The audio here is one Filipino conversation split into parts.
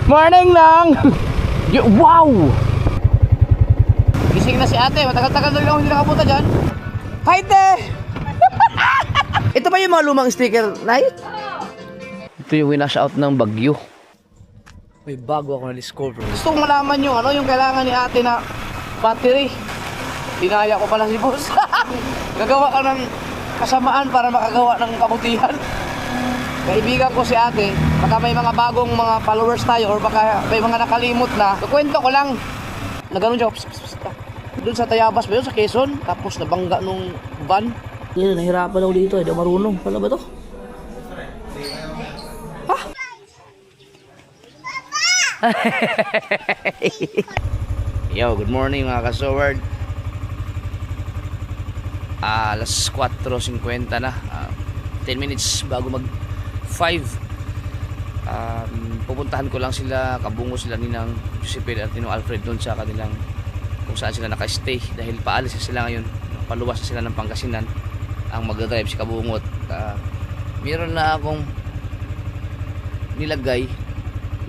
Morning lang. Wow. Gising na si ate. Matagal-tagal na rin ako hindi nakapunta dyan. Hi, te. Ito ba yung mga lumang sticker, Nay? Ito yung winash-out ng Bagyo. May bago ako na-discover. Gusto kong malaman yung ano, yung kailangan ni ate na battery. Dinaya ko pala si boss. Gagawa ka ng kasamaan para makagawa ng kabutihan. Kaibigan ko si ate, baka may mga bagong mga followers tayo or baka may mga nakalimot na. Kwento ko lang, na gano'n siya, doon sa Tayabas ba yun, sa Quezon, tapos nabangga nung van. Yan, nahirapan ako dito, hindi ako marunong. Pala ba to? Ha? Yo, good morning mga kasoward. Alas 4:50 na, 10 minutes bago mag 5. Pupuntahan ko lang sila, kabungo sila ni ng Josephine at Ninong Alfred doon sa kanilang kung saan sila naka-stay dahil paalis sila ngayon, paluwas na sila ng Pangasinan ang magdadrive si Kabungot. Meron na akong nilagay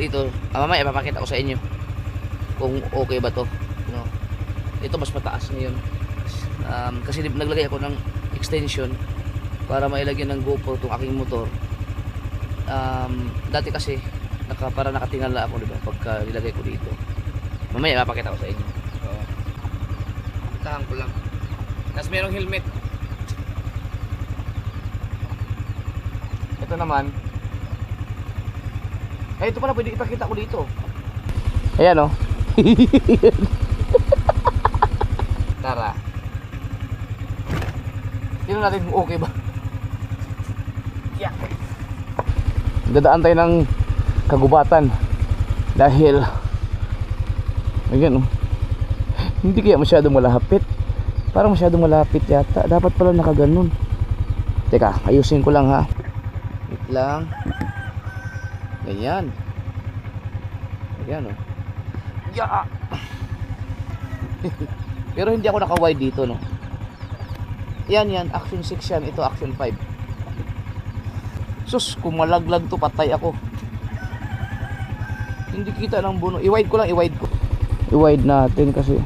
dito, mamaya ipapakita ko sa inyo kung okay ba to, no? Ito mas mataas ngayon kasi naglagay ako ng extension para mailagyan ng GoPro itong aking motor. Dati kasi para nakatingala ako, diba, pagka nilagay ko dito. Mamaya mapakita ko sa inyo. So, tahan ko lang. Tapos merong helmet. Ito naman. Ito pala pwede ipakita ko dito. Ayan, oh. Tara. Tingnan natin kung okay ba. Yeah. Dadaan tayo ng kagubatan dahil ayan, oh. Hindi kaya masyadong malapit. Parang masyadong malapit yata. Dapat pala nakaganon. Teka, ayusin ko lang, ha. Wait lang. Ganyan. Ayan, oh. Yeah. Pero hindi ako naka-wide dito, no. Yan, action 6 yan. Ito action 5. Sus, kung malaglag to, patay ako. Hindi kita ng buno. I-wide ko lang, i-wide ko. I-wide natin kasi.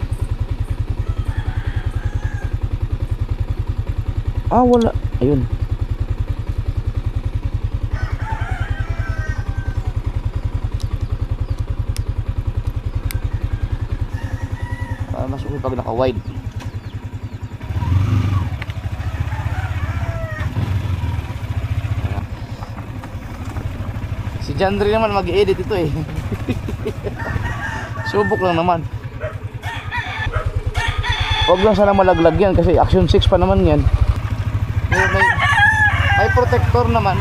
Wala. Ayun. Mas okay pag naka-wide. Si Jandre naman mag-edit ito eh. Subok lang naman. Huwag lang sana malaglag yan kasi action 6 pa naman yan. May protector naman.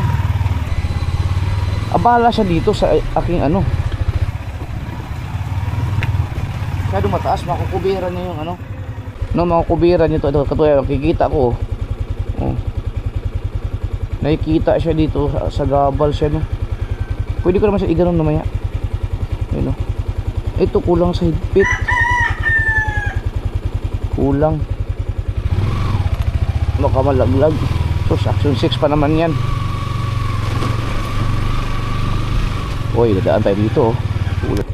Abala siya dito sa aking ano. Masyado mataas, makukubiran niya yung ano. No, makukubiran niya ito. Katuloy, nakikita ko. Oh. Nakikita siya dito sa gabal siya, no. Pwede ko naman siya iganon namaya. Ayun, no. Ito kulang sa higpit. Kulang. Baka malaglag. Tapos action 6 pa naman yan. Uy, dadaan tayo dito, oh. Kulang.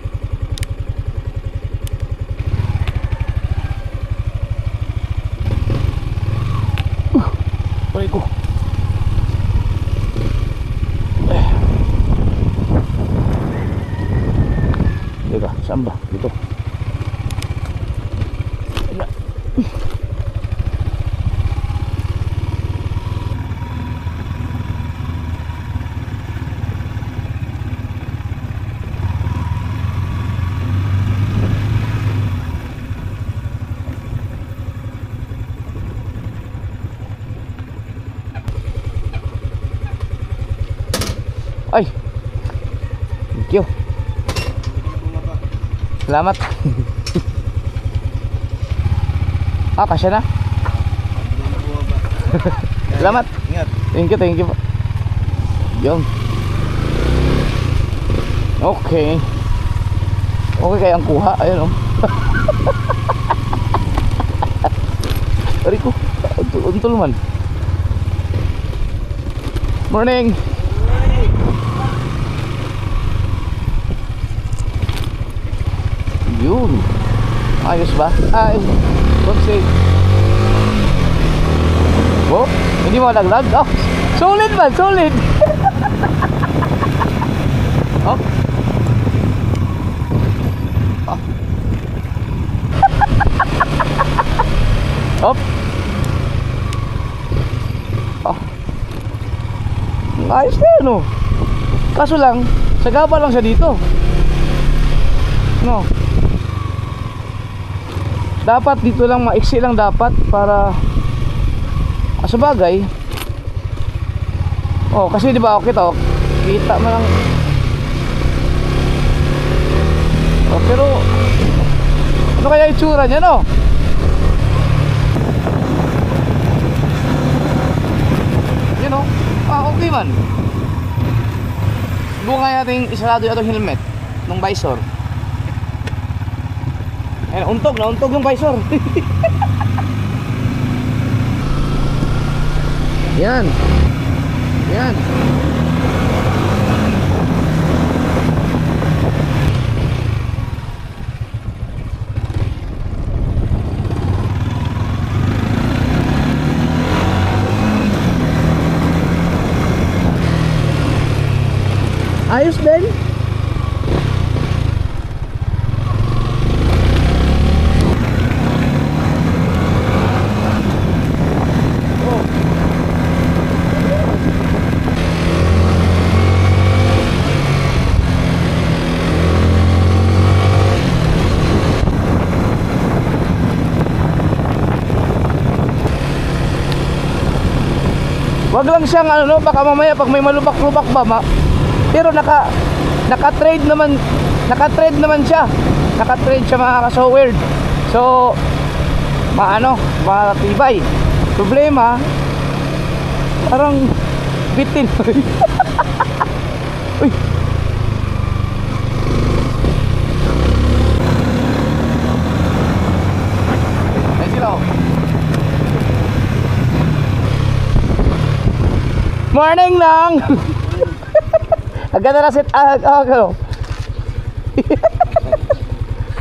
Pare ko. Teka, saan ba? Dito. Ay, thank you. Salamat. Kasya na. Salamat. Ingat. Thank you po. Yun. Okay. Okay kaya ang kuha. Ayun, oh. Ari ko. Untol man. Morning. Yun. Ayos ba? Ay, konsig. Oh, hindi mo naglag? Oh, solid man, solid. Oh. Oh. Hop. Oh. Ayos na yan, oh. Kaso lang, sagapa lang siya dito. No. Dapat dito lang, maiksi lang dapat para sa bagay. Oh, kasi di ba okay to, kita mo lang. Oh, pero ano kaya itsura niya, no? You know, okay man. Subukan natin isarado yung helmet ng visor. Ayun, untog yung visor. Yan. Yan. Ayos din. Wag lang siyang ano, baka mamaya pag may malubak-lubak ba, pero naka-trade naman siya. Naka-trade siya, mga ka-sowerd. So, matibay. Problema, parang bitin. Uy. Ay sila, oh. Morning lang. Agad na set ako.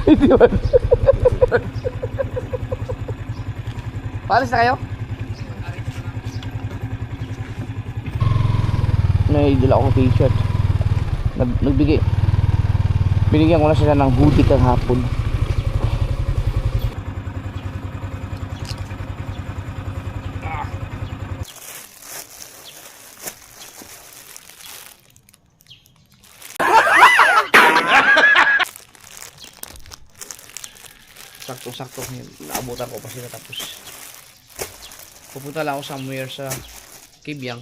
Hindi ba? Paalis na kayo? May dala akong t-shirt. Nagbigay. Binigyan ko na siya ng hoodie kang hapon. Sakto naabutan ko pa sila, tapos pupunta lang ako somewhere sa Kibyang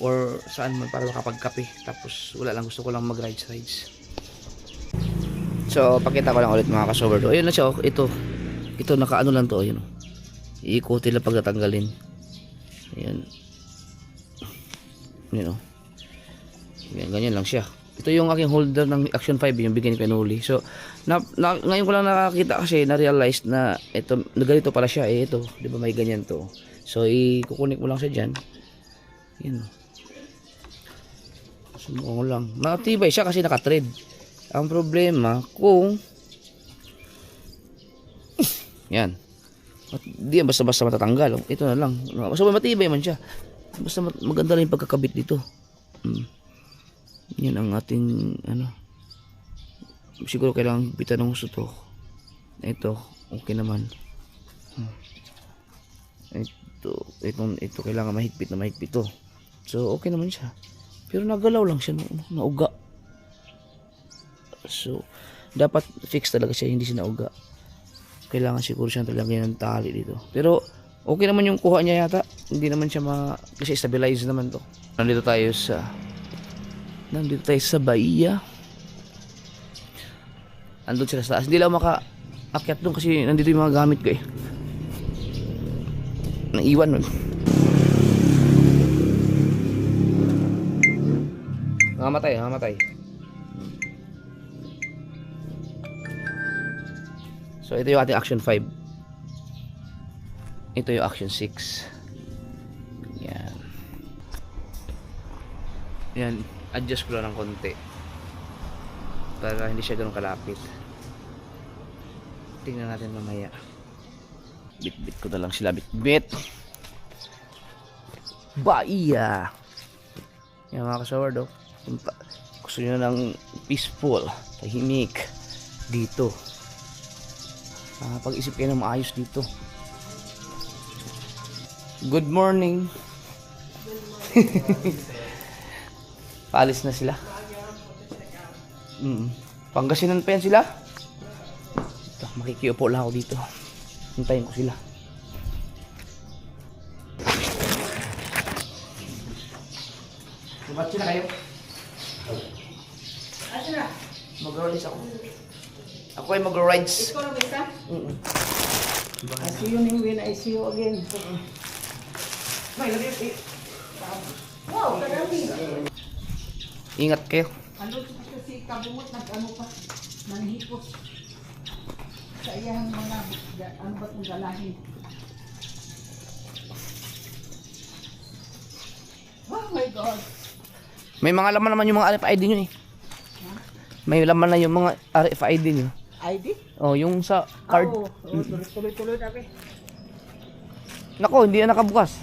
or saan man para makapagkape, tapos wala lang, gusto ko lang mag rides. So pakita ko lang ulit, mga ka-sober. Ayun na siya, oh. Ito nakaano lang to, ayun, oh. Iikutin lang pag natanggalin. Ayan. Yun, oh. Ganyan lang siya. Ito yung aking holder ng Action 5, yung bigyan ni Penuli. So, ngayon ko lang nakakita kasi, na-realize na ito, ganito pala siya. Ito, di ba may ganyan to. So, ikukunik mo lang siya dyan. Yan. Subukan ko lang. Matibay siya kasi naka-thread. Ang problema, kung yan. Di yan basta-basta matatanggal. Oh. Ito na lang. So, matibay man siya. Basta maganda lang yung pagkakabit dito. Yan ang ating siguro kailangan bitan ng gusto to. Ito okay naman. Ito kailangan mahigpit to. So okay naman siya, pero nagalaw lang siya, nauga. So dapat fix talaga siya, hindi siya nauga. Kailangan siguro siya talaga ng tali dito, pero okay naman yung kuha niya yata. Hindi naman siya kasi stabilize naman to. Nandito tayo sa Bahia. Andun sila sa taas. Hindi lang maka-akyat doon kasi nandito yung mga gamit ko, eh. Naiwan nun. Nangamatay. So ito yung ating Action 5. Ito yung Action 6. Yan. Adjust ko lang ng konti para hindi siya ganun kalapit. Tingnan natin mamaya. Bit-bit ko na lang sila, bit-bit. Baya! Yan mga kasaward, oh. Gusto nyo ng peaceful, tahimik dito. Pag-isip kayo ng maayos dito. Good morning. Paalis na sila. Pangasinan pa yan sila. Ito, makikiupo lang ako dito. Hintayin ko sila. Sumat sila kayo. Asa na? Mag-rides ako. Ako ay mag-rides. Ikaw na ba? I see you when I see you again. Wow, kadami. Ingat kayo. Ano kasi kabungot nag-ano pa, manghipos. Sa iyang mga, ano ba't mong galahin? Oh my God. May mga laman naman yung mga RFID nyo eh. May laman na yung mga RFID nyo. ID? Oh, yung sa card. Oo, tuloy-tuloy natin. Nako, hindi na nakabukas.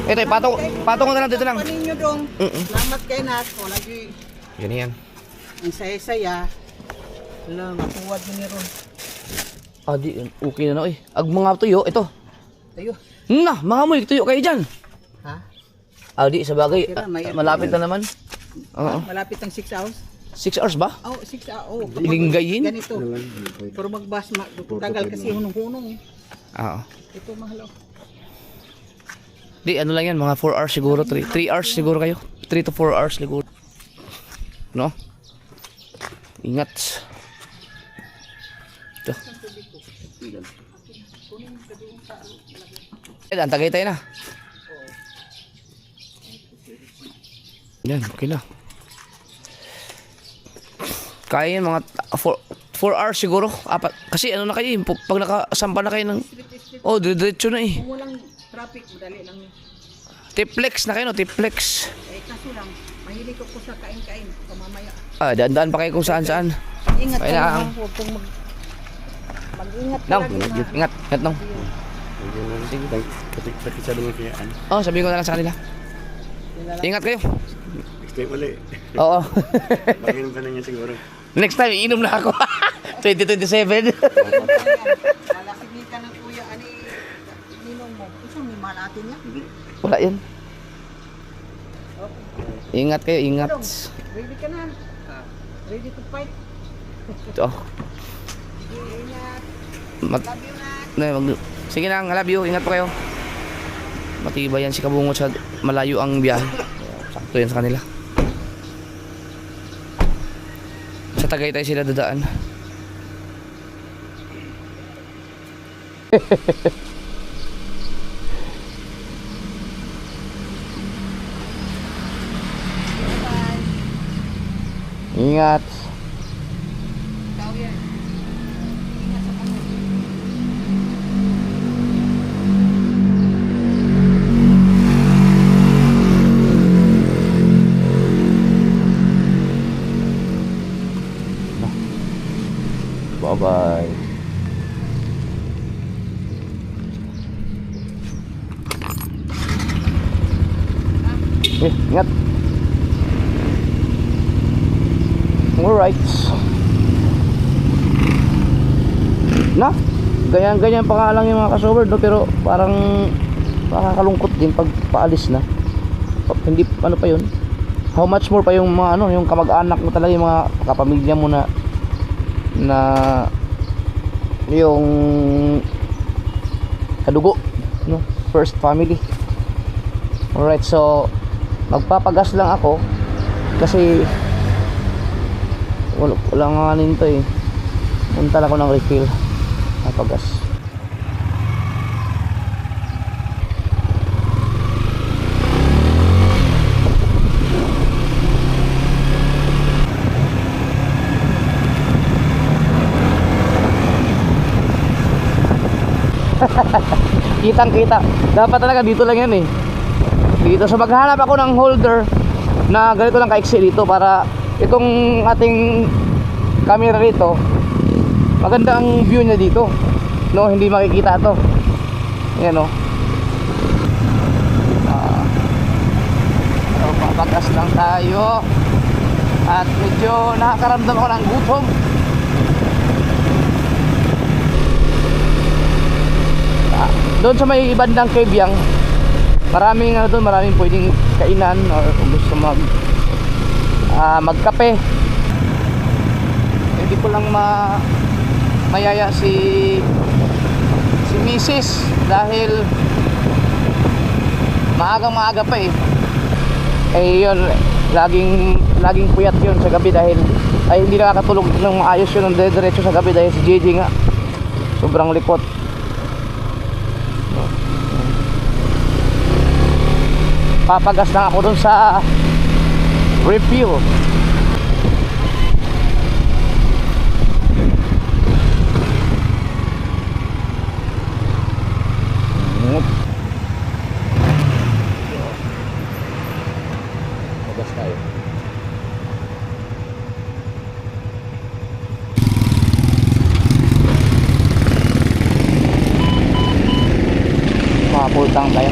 Ito, patong ko na lang dito lang. Panin nyo dong. Salamat kayo na. O lagi, Yan yan. ang saya-saya. Lang, matuwad mo ni Ron. Ah, di, okay na na eh. Ag mga tuyo, ito. Tayo. Na, mga moy, tuyo kayo dyan. Ha? Ah, di, sa bagay. Okay na, may- Malapit na naman. Oo. Malapit ang 6 hours. 6 hours ba? Oh, 6 hours. Oh, Linggayin? Ganito. Pero magbas, tagal kasi hunong-hunong. Oo. Ito mahal. Di, ano lang yan, mga 4 hours siguro. 3 hours siguro kayo. 3 to 4 hours siguro. No? Ingat. Ito. Ang tagay tayo na. Yan, okay na. Kaya yan, mga 4 hours siguro. Apat. Kasi ano na kayo, pag nakasampa na kayo ng... Oh, diretso na eh. Kung walang traffic, madali lang yun. Tiplex na kayo, no? Tiplex. Kaso lang, mahilig ako sa kain-kain. Pamamaya. Ah, daan-daan pa kayo kung saan-saan. Ingat Kaya ka na- lang. Huwag kang mag-ingat ka Nang, lagi na. ingat nang. Kasi naman kaya ano. Oh, sabihin ko na lang sa kanila. Ingat kayo. Next time ulit. Oo. Mag-inom ka na niya siguro. Next time, inom na ako. 2027. Lalasingin ka ng kuya, ani, ninong mo. Ito, may malatin niya. Wala yan. Ingat kayo, ingat. Dong, ready ka na. Ready to fight. Ito. Sige, ingat. Mat Love you na. Sige na, I love you. Ingat po kayo. Matibay yan si Kabungot sa malayo ang biyahe. Sakto yan sa kanila. Sa Tagaytay sila dadaan. Ingat. Ikaw yan. Ingat sa kamay. Bye-bye. Ingat. Alright. Na, ganyan-ganyan pa nga lang yung mga kasober, no? Pero parang nakakalungkot din pag paalis na. Hindi, ano pa yun? How much more pa yung mga ano, yung kamag-anak mo talaga, yung mga kapamilya mo na yung kadugo, no? First family. Alright, so magpapagas lang ako kasi wala nga nito eh. Punta lang ako ng refill. Papagas. Kitang kita. Dapat talaga dito lang yan eh. Dito. So maghanap ako ng holder na ganito lang kaiksi dito para itong ating camera rito maganda ang view niya dito, no, hindi makikita to. Ayan, no. So, papagas lang tayo at medyo nakakaramdam ako ng gutom. Doon sa may bandang Kebyang, maraming doon, maraming pwedeng kainan or kung gusto magkape. Hindi ko lang mayaya si Mrs. dahil maaga pa yun, laging puyat yun sa gabi dahil ay hindi nakakatulog ng maayos yun ng diretso sa gabi dahil si JJ nga sobrang lipot. Papagas lang ako dun sa refuel. Pagas tayo. Mapultang tayo.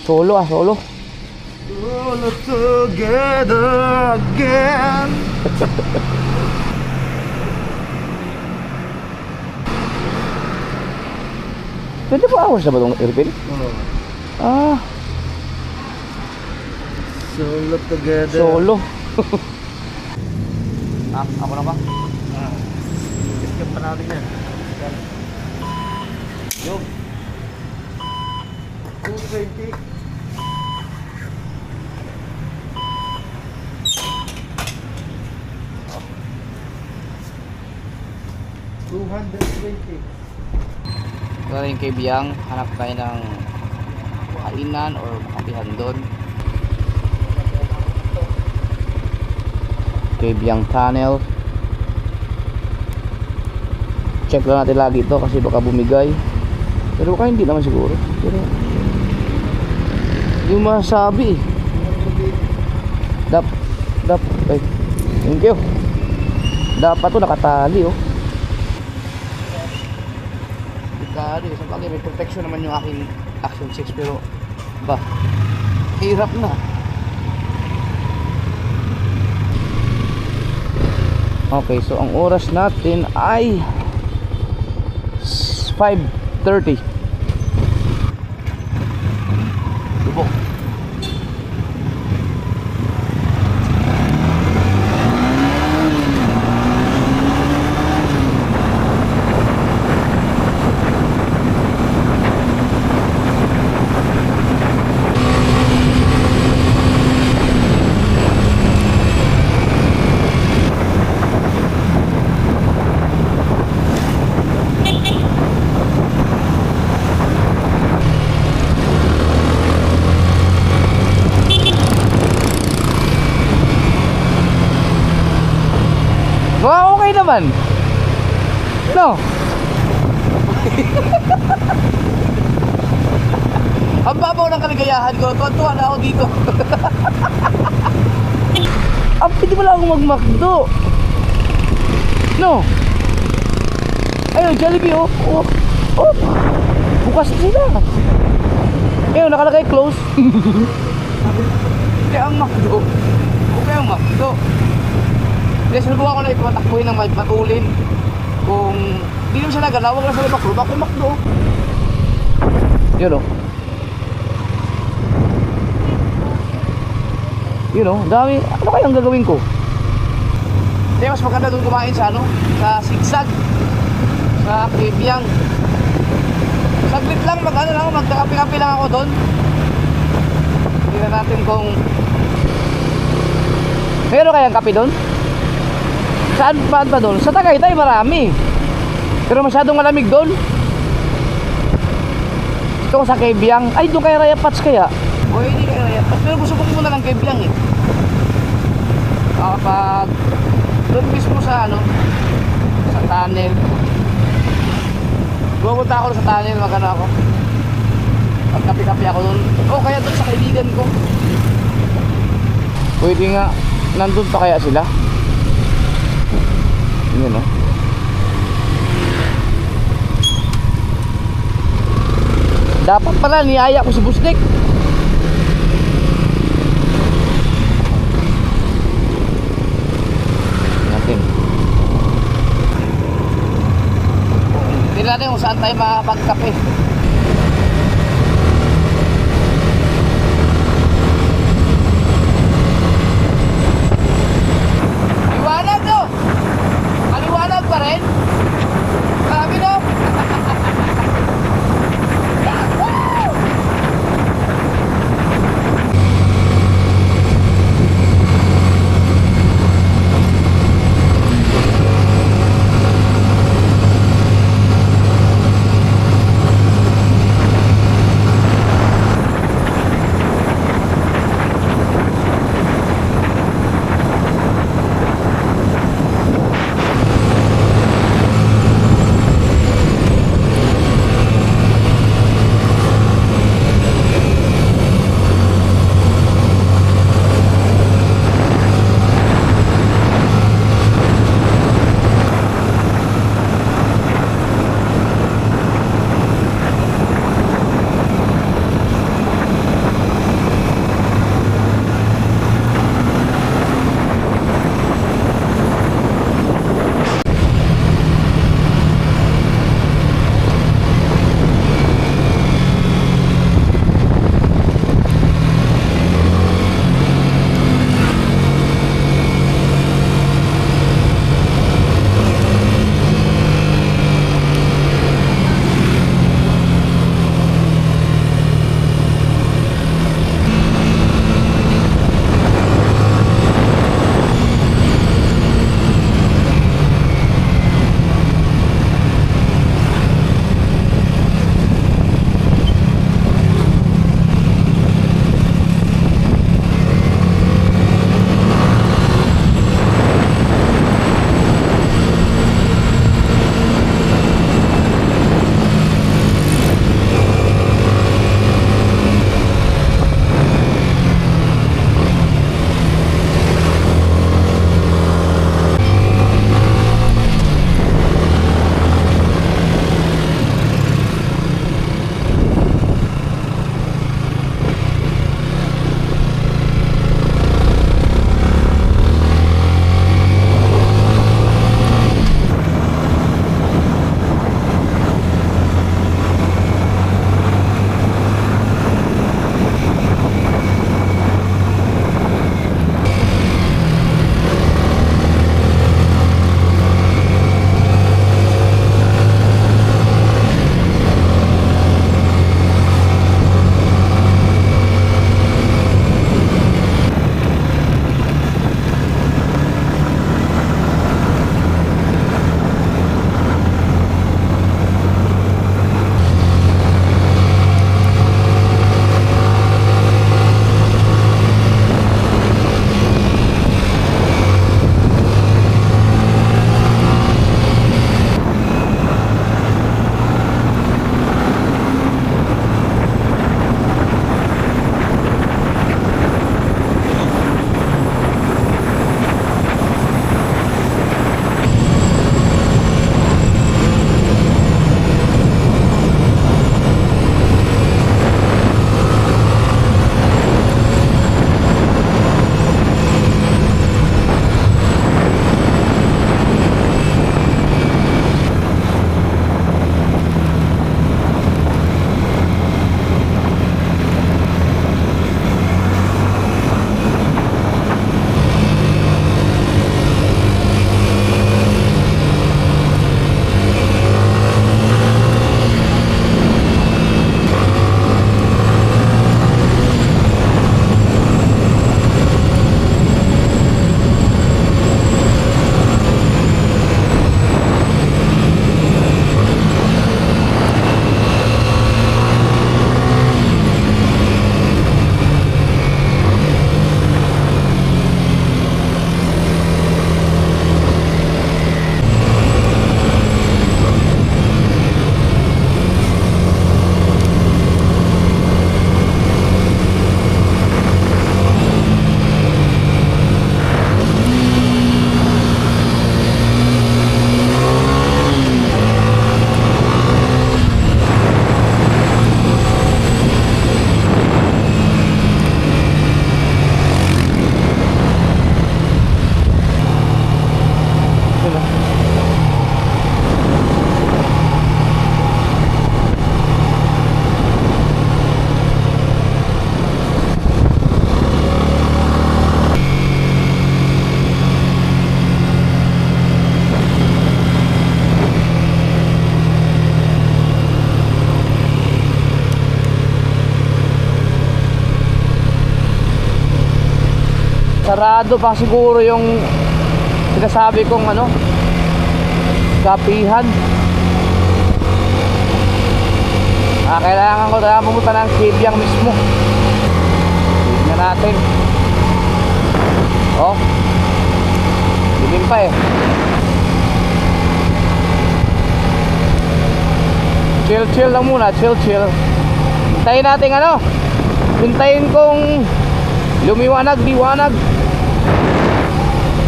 Solo solo. Solo together again. Pwede ba hours na ba itong airplane? Ah, Solo together. solo. Ako na ba? Skip pa natin yan. Yo. 220. Ito rin kay Biyang, hanap tayo ng kainan or makapihan doon. Kay Biyang Tunnel. Check lang natin lagi ito kasi baka bumigay. Pero baka hindi naman siguro. Pero hindi masabi. Ay, thank you. Dapat to nakatali Delikado sa bagay, may protection naman yung aking Action 6 pero ba, hirap na. Okay, so ang oras natin ay 5:30. Lubok. Wow, okay naman. No. Ang babaw ng kaligayahan ko. Tuwan-tuwa na ako dito. Pwede pala akong mag-McDo. No. Ayun, Jollibee oh. Bukas na sila. Ayun, nakalagay close. Kaya ang McDo. Okay ang McDo. Kasi subukan ko na ipatakbuhin ng matulin. Kung hindi naman siya nagalaw, wag lang sa ibak yung McDo. Yun dami. Ano kayang gagawin ko? Hindi, mas maganda doon kumain sa sa Sigsag, sa Kebyang. Saglit lang, magkakapi-kapi lang ako doon. Tingnan natin kung meron kayang kape doon? Saan pa doon? Sa Tagaytay marami. Pero masyadong malamig doon. Ito sa Kebyang. Ay, doon kay Rayapats kaya? O hindi kay Rayapats. Pero gusto ko muna ng Kebyang Doon mismo sa ano, sa tunnel. Pumunta ako sa tunnel, magano ako. Pagkapi-kapi ako doon. O kaya doon sa kaibigan ko. Pwede nga, nandun pa kaya sila? Yun o. Dapat pala niyaya ko si Busnik. Natin. Tingnan natin kung saan tayo makapagkape. Liwanag no? Maliwanag pa rin? Grabe no? Sarado pa siguro yung sinasabi kong ano, kapihan. Kailangan ko na pumunta ng Kibyang mismo. Tignan natin. Oh, dilim pa eh. Chill lang muna, chill. Hintayin natin ano, hintayin kong liwanag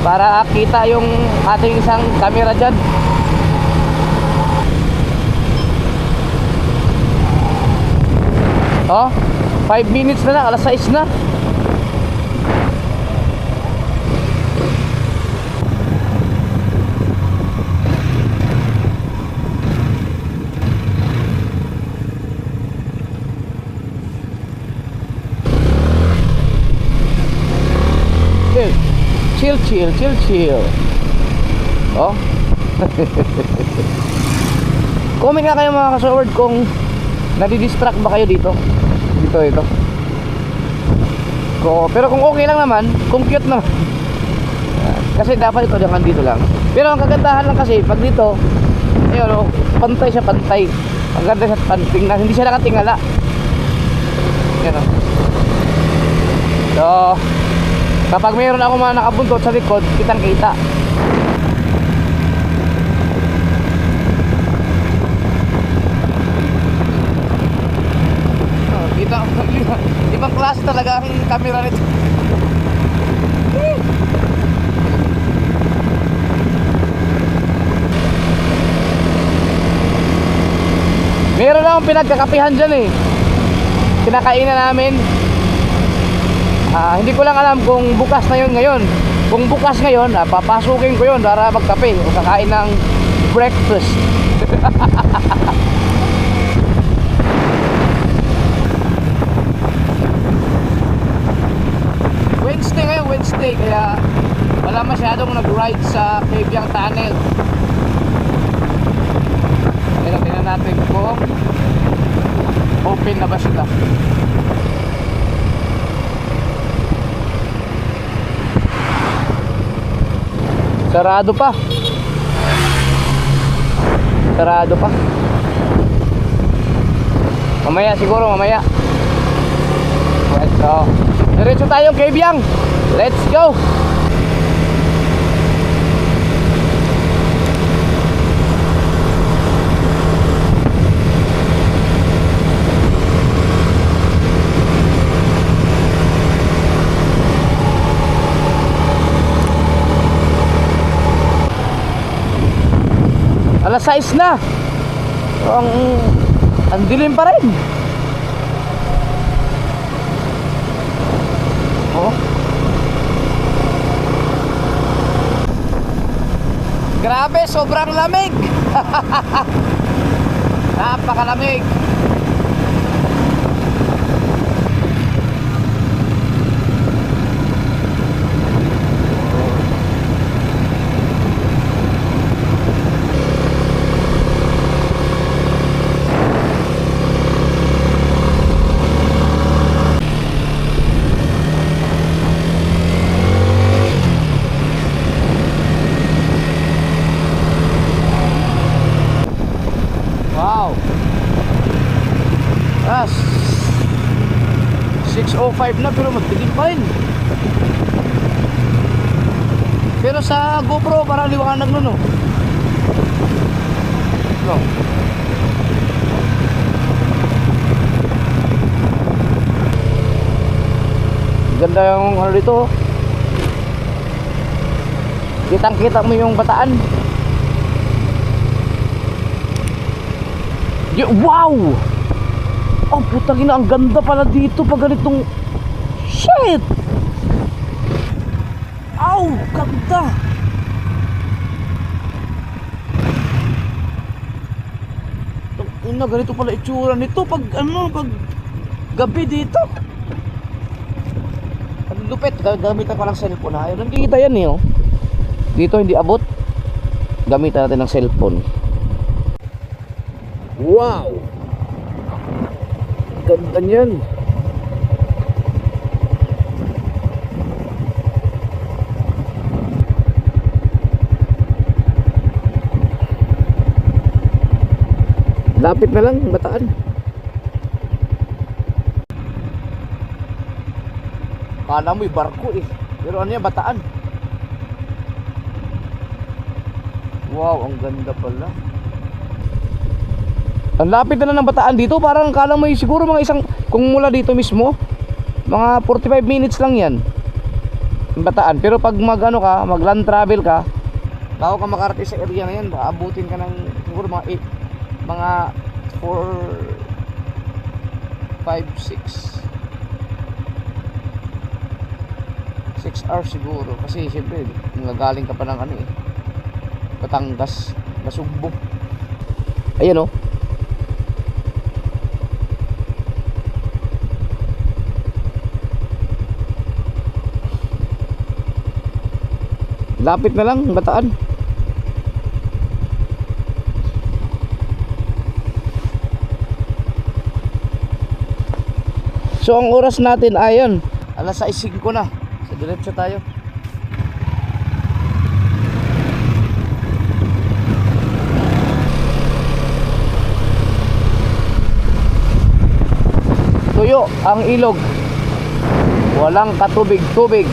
para kita yung ating isang camera dyan. Oh, 5 minutes na lang, alas 6 na. Chill. Oh. Comment nga kayo mga kasaward kung nadidistract ba kayo dito. Ito. Pero kung okay lang naman, kung cute naman. Kasi dapat ito hanggang dito lang. Pero ang kagandahan lang kasi pag dito, ayun, oh, pantay siya, pantay. Ang ganda siya, tingnan, hindi siya nakatingala. Yan oh. So, kapag mayroon ako mga nakabuntot sa likod, kitang kita. Oh, kita ko ibang klase talaga ang camera nito. Meron akong pinagkakapihan dyan eh. Kinakainan namin. Hindi ko lang alam kung bukas na yun ngayon. Kung bukas ngayon, papasukin ko yun para magkape o kakain ng breakfast. Wednesday, kaya wala masyadong nag-ride sa Kibyang Tunnel. Pero tingnan natin kung open na ba sila. Sarado pa. Mamaya. So, diretso tayo Kibyang. Let's go. Alas 6 na. Ang dilim pa rin. Oh. Grabe, sobrang lamig. Napakalamig. Wow. 6:05 na pero magdilim pa rin. Pero sa GoPro parang liwanag nun, no? No. Ganda yung ano dito. Kitang-kita mo yung Bataan. Wow! Oh, putang ina, ang ganda pala dito pag ganitong shit! Aw, ganda! Ina, ganito pala itsura nito pag pag gabi dito. Ang lupit, gamitan pa ng cellphone. Ayun, nakikita yan eh, oh. Dito hindi abot. Gamitan natin ng cellphone. Wow! Ganda niyan. Lapit na lang, Bataan. Kala mo'y barko eh. Pero ano yan, Bataan. Wow, ang ganda pala. Ang lapit na lang ng Bataan dito. Parang kala mo'y siguro mga isang, kung mula dito mismo, mga 45 minutes lang yan. Ang Bataan. Pero pag mag land travel ka, bago ka makarating sa area na yan, abutin ka ng siguro mga 4, 5, 6 hours siguro. Kasi siyempre nagagaling ka pa ng Batangas, Nasugbo. Ayan oh. Lapit na lang, Bataan. So ang oras natin ayon, alas 6:05 na. So diretso tayo. Tuyo ang ilog. Walang katubig-tubig.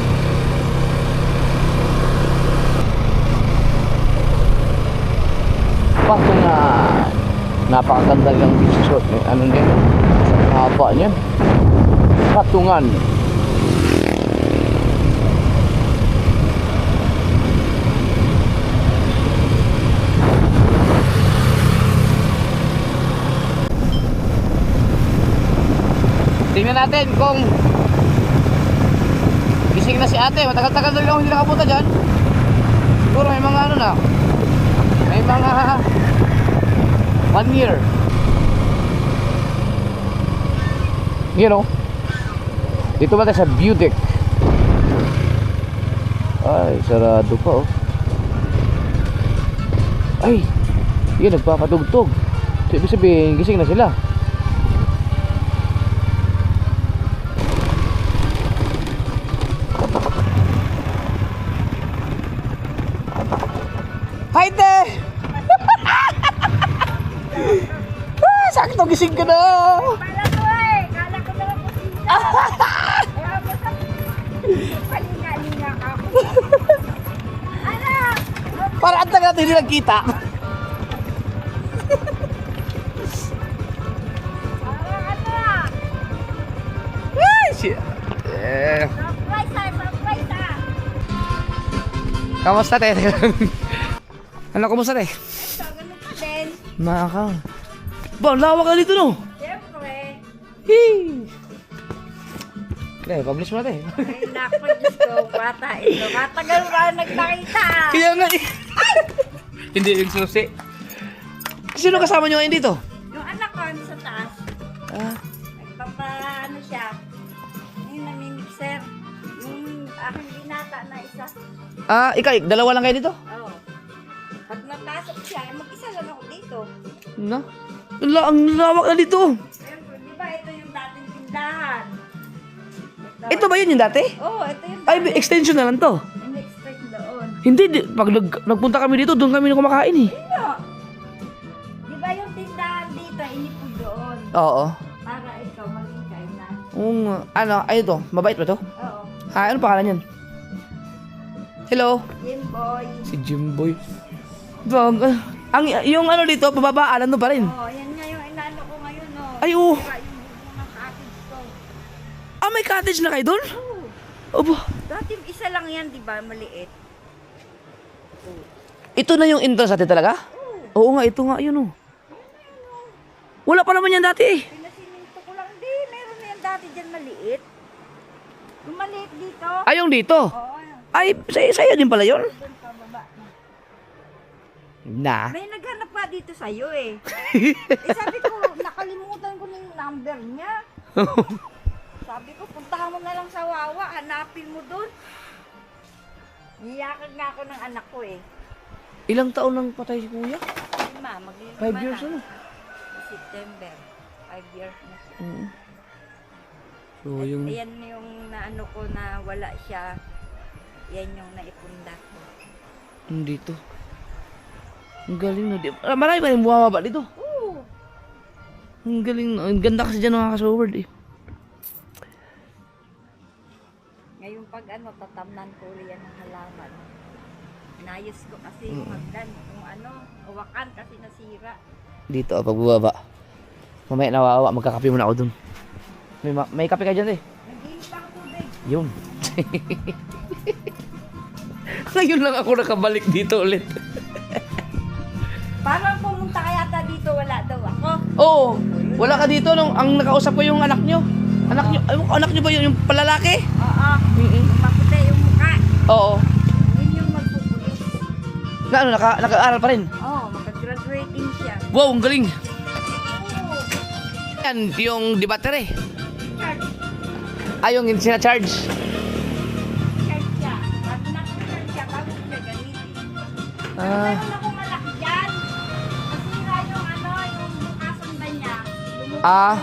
Patungan. Napakaganda ng beach resort. Ano din? Haba niyan. Patungan. Tingnan natin kung gising na si ate. Matagal-tagal na hindi nakapunta dyan. Siguro may mga na. May mga 1 year. You know, dito ba tayo sa view deck? Ay, sarado pa oh. Ay, yun, nagpapatugtog. So, ibig sabihin, gising na sila. Hi, te! Sakto, gising ka na! Kala ko naman kusina. Kaya mo sa palinga-linga ako. Anak! Para ang tagal natin hindi nagkita. Parang anak! Ay, shit. Surprise ah! Kamusta, te? Ano, kumusta, te? Ito, ganun pa din. Maka. Ba, ang lawak ka dito, no? Siyempre. Hee! Kaya, publish mo natin. Ay, naku, Diyos ko, bata ito. Matagal mo na nagpakita. Kaya nga eh. Hindi yung susi. Sino kasama nyo ngayon dito? Yung anak ko, ano sa taas. Ah, Ano siya. Yung namimixer. Yung aking binata na isa. ikaw, dalawa lang kayo dito? Oo. Pag napasok siya, mag-isa lang ako dito. No? Ang lawak na dito. Siyempre, di ba ito yung dating tindahan? Ito ba yun yung dati? Oo, ito yung Ay, extension na lang to. in-expect doon. Hindi, pag nagpunta kami dito, doon kami kumakain eh. Ano? Di ba yung tindahan dito, inipod doon? Oo. Para ikaw maging kainan. Ano, ay ito, mabait ba to? Oo. Ano pangalan yan? Hello? Yun, boy. Si Jimboy. Yung ano dito, pababaalan no pa rin. Oo, yan nga yung inaano ko ngayon, no. Ay, oo. Saka yung mga cottage ko. May cottage na kayo doon? Oo. Opo. Dati isa lang yan, di ba? Maliit. Ito na yung entrance natin talaga? Oo nga, ito nga, yun oh. Wala pa naman yan dati eh. Pinasiminto ko lang. Di, meron na yan dati dyan maliit. Yung maliit dito. Ay, yung dito. Oo, Ay, sa'yo din pala yun? doon pa baba. Na. May naghanap pa dito sa'yo eh. Sabi ko, nakalimutan ko na yung number niya. Sabi ko, puntahan mo na lang sa Wawa, hanapin mo doon. Niyakag nga ako ng anak ko eh. Ilang taon nang patay si kuya? 5 5 years ano? September. 5 years na siya. So, yung... Ayan yung naano ko na wala siya. Yan yung naipunda ko. Dito. Ang galing na. Marami pa rin bumababa dito. Oo. Ang galing. Ang ganda kasi dyan mga ka-Soward eh. Ngayon pag tatamnan ko ulit yan ng halaman. Inayos ko kasi yung hagdan, kung hawakan kasi nasira. Dito pagbababa. Mamaya nawawa, magkakape muna ako dun. May kape ka dyan eh. Nag-inis pa ako tubig. Yun. Ngayon lang ako nakabalik dito ulit. Parang pumunta kaya dito, wala daw ako. Oo. Wala ka dito nung ang nakausap ko yung anak nyo. Anak nyo ba yun? Yung palalaki? Oo. Yung maputi yung mukha. Oo. Yun yung magpupulis. Naka-aral pa rin? Oo, makagraduating siya. Wow, ang galing. Oo. Yan, yung di battery. Charge. Yung sina-charge. Charge siya. Pag nag-charge siya, bago siya gamitin. Ah. Meron akong malaki dyan. Nasira yung bukasan ba niya. Ah.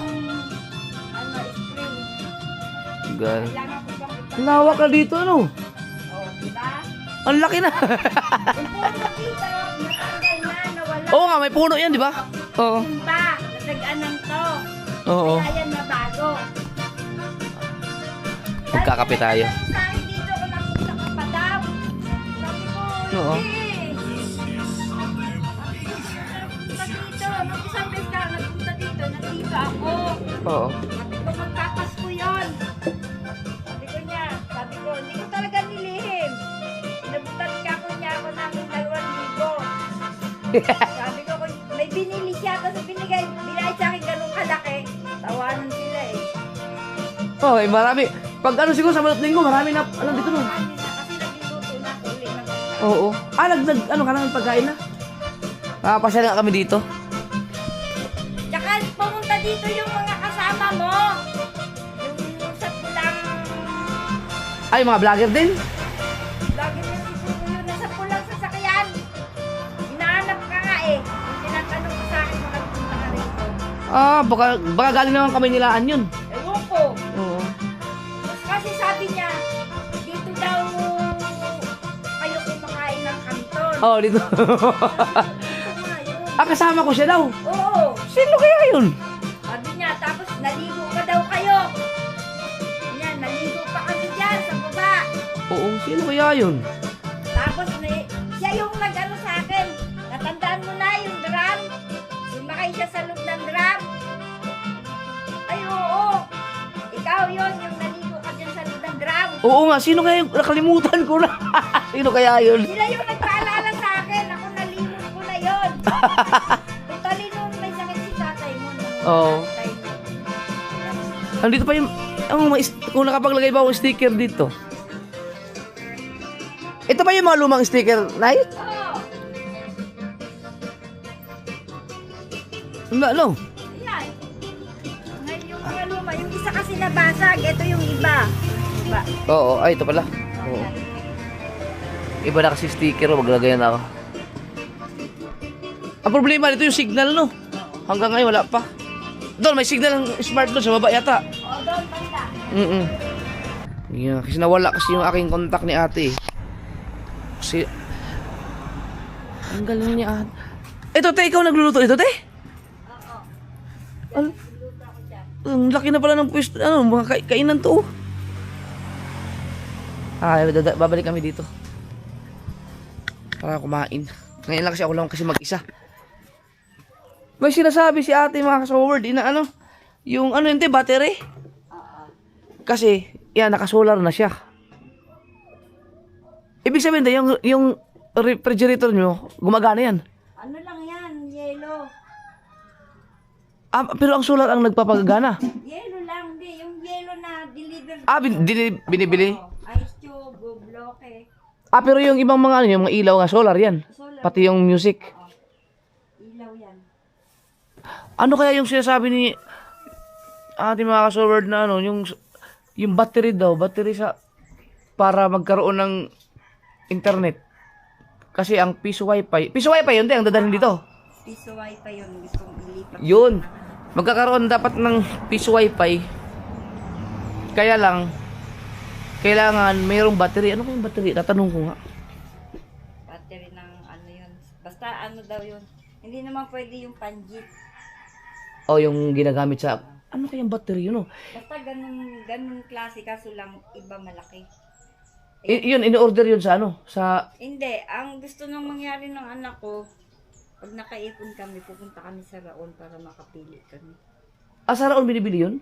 Spring. Gal. Kailangan ko bang ipag- Lawak na dito, ano? Oo, diba? Ang laki na. Yung puno dito, natanggal na, nawala. Oo nga, may puno yan, di ba? Oo. Timba, nadagaan ng to. Oo. Kaya yan na bago. Magkakape tayo. Sa akin dito, kung napunta ka pa daw. Sabi ko, Oo. hindi. Napunta dito, nung isang beses ka napunta dito, nandito ako. Oo. Sabi ko, magpapasko yun. Sabi ko niya, hindi ko talaga nilihim. Inabutan ka ko niya ako ng 2,000. Sabi ko, may binili siya, tapos binigay sa akin ganun kalaki. Tawanan sila eh. Oo, marami. Pag siguro sa Malot Linggo, marami na, dito nun. Tawanan nila kasi nagluluto na ako ulit. Oo. Ka na ng pagkain na? Pasya nga kami dito. Tsaka pumunta dito yung mga kasama mo. Yung sa pulang, Ay, mga vlogger din? lagi na siguro yun, nasa pulang sasakyan. Hinahanap ka nga eh. Yung tinatanong ko sa akin, makapunta ka rito. Baka galing naman kami nilaan yun. Ewan ko. Oo. Kasi sabi niya, dito daw kayo kumakain ng kanton. Oo, dito. Dito nga yun. Kasama ko siya daw. Oo. Sino kaya yun? Sabi niya, tapos naligo pa daw kayo. Yan, naligo pa kami dyan sa baba. Oo, sino kaya yun? Tapos siya yung nag-ano sa akin. Natandaan mo na yung drum. Sumakay siya sa loob ng drum. Ay, oo. Ikaw yun, yung naligo ka dyan sa loob ng drum. Oo nga, sino kaya yun? Nakalimutan ko na. Sino kaya yun? Sila yung nagpaalala sa akin. Ako nalimot ko na yun. Totally nung may sakit si tatay mo. Oo. Andito pa yung, kung nakapaglagay ba ako sticker dito. Ito pa yung mga lumang sticker, Nay? Oo. Ano? Ayan. Ngayon yung mga luma. Yung isa kasi nabasag. Ito yung iba. Iba. Oo, ay ito pala. Oo. Iba na kasi sticker, maglagay na ako. Ang problema dito yung signal, no? Hanggang ngayon wala pa. Doon, may signal ng smart doon sa baba yata. O, doon banda. Yeah, kasi nawala kasi yung aking contact ni ate. Kasi ang galing niya ate. Ito, te, ikaw nagluluto ito, te? Oo. Ano? Luto ako dyan. Ang laki na pala ng pwesto, mga kainan to. Babalik kami dito. Para kumain. Ngayon lang kasi ako lang kasi mag-isa. May sinasabi si ate mga ka-Soward, yung yun, te, battery. Kasi, yan, nakasolar na siya. Ibig sabihin, te, yung refrigerator nyo, gumagana yan. Ano lang yan? Yellow. Pero ang solar ang nagpapagana. Yellow lang. Hindi. Yung yellow na deliver. Binibili. Ice cube, bloke. Pero yung ibang mga yung mga ilaw nga, solar yan. Solar. Pati yung music. Ilaw yan. Ano kaya yung sinasabi ni ate mga ka-Soward na yung battery daw, battery para magkaroon ng internet. Kasi ang piso wifi yun ang dadalhin dito. Piso wifi yun. Gusto kong ilipat. Yun. Magkakaroon dapat ng piso wifi. Kaya lang, kailangan mayroong battery. Ano kayong battery? Tatanong ko nga. Battery ng ano yun. Basta ano daw yun. Hindi naman pwede yung panjit. O yung ginagamit sa... Ano kayang battery yun, oh? Basta ganun klase, kaso lang iba malaki. Yun, in-order yun sa ano? Sa... Hindi, ang gusto nang mangyari ng anak ko, pag nakaipon kami, pupunta kami sa Raon para makapili kami. Sa Raon binibili yun?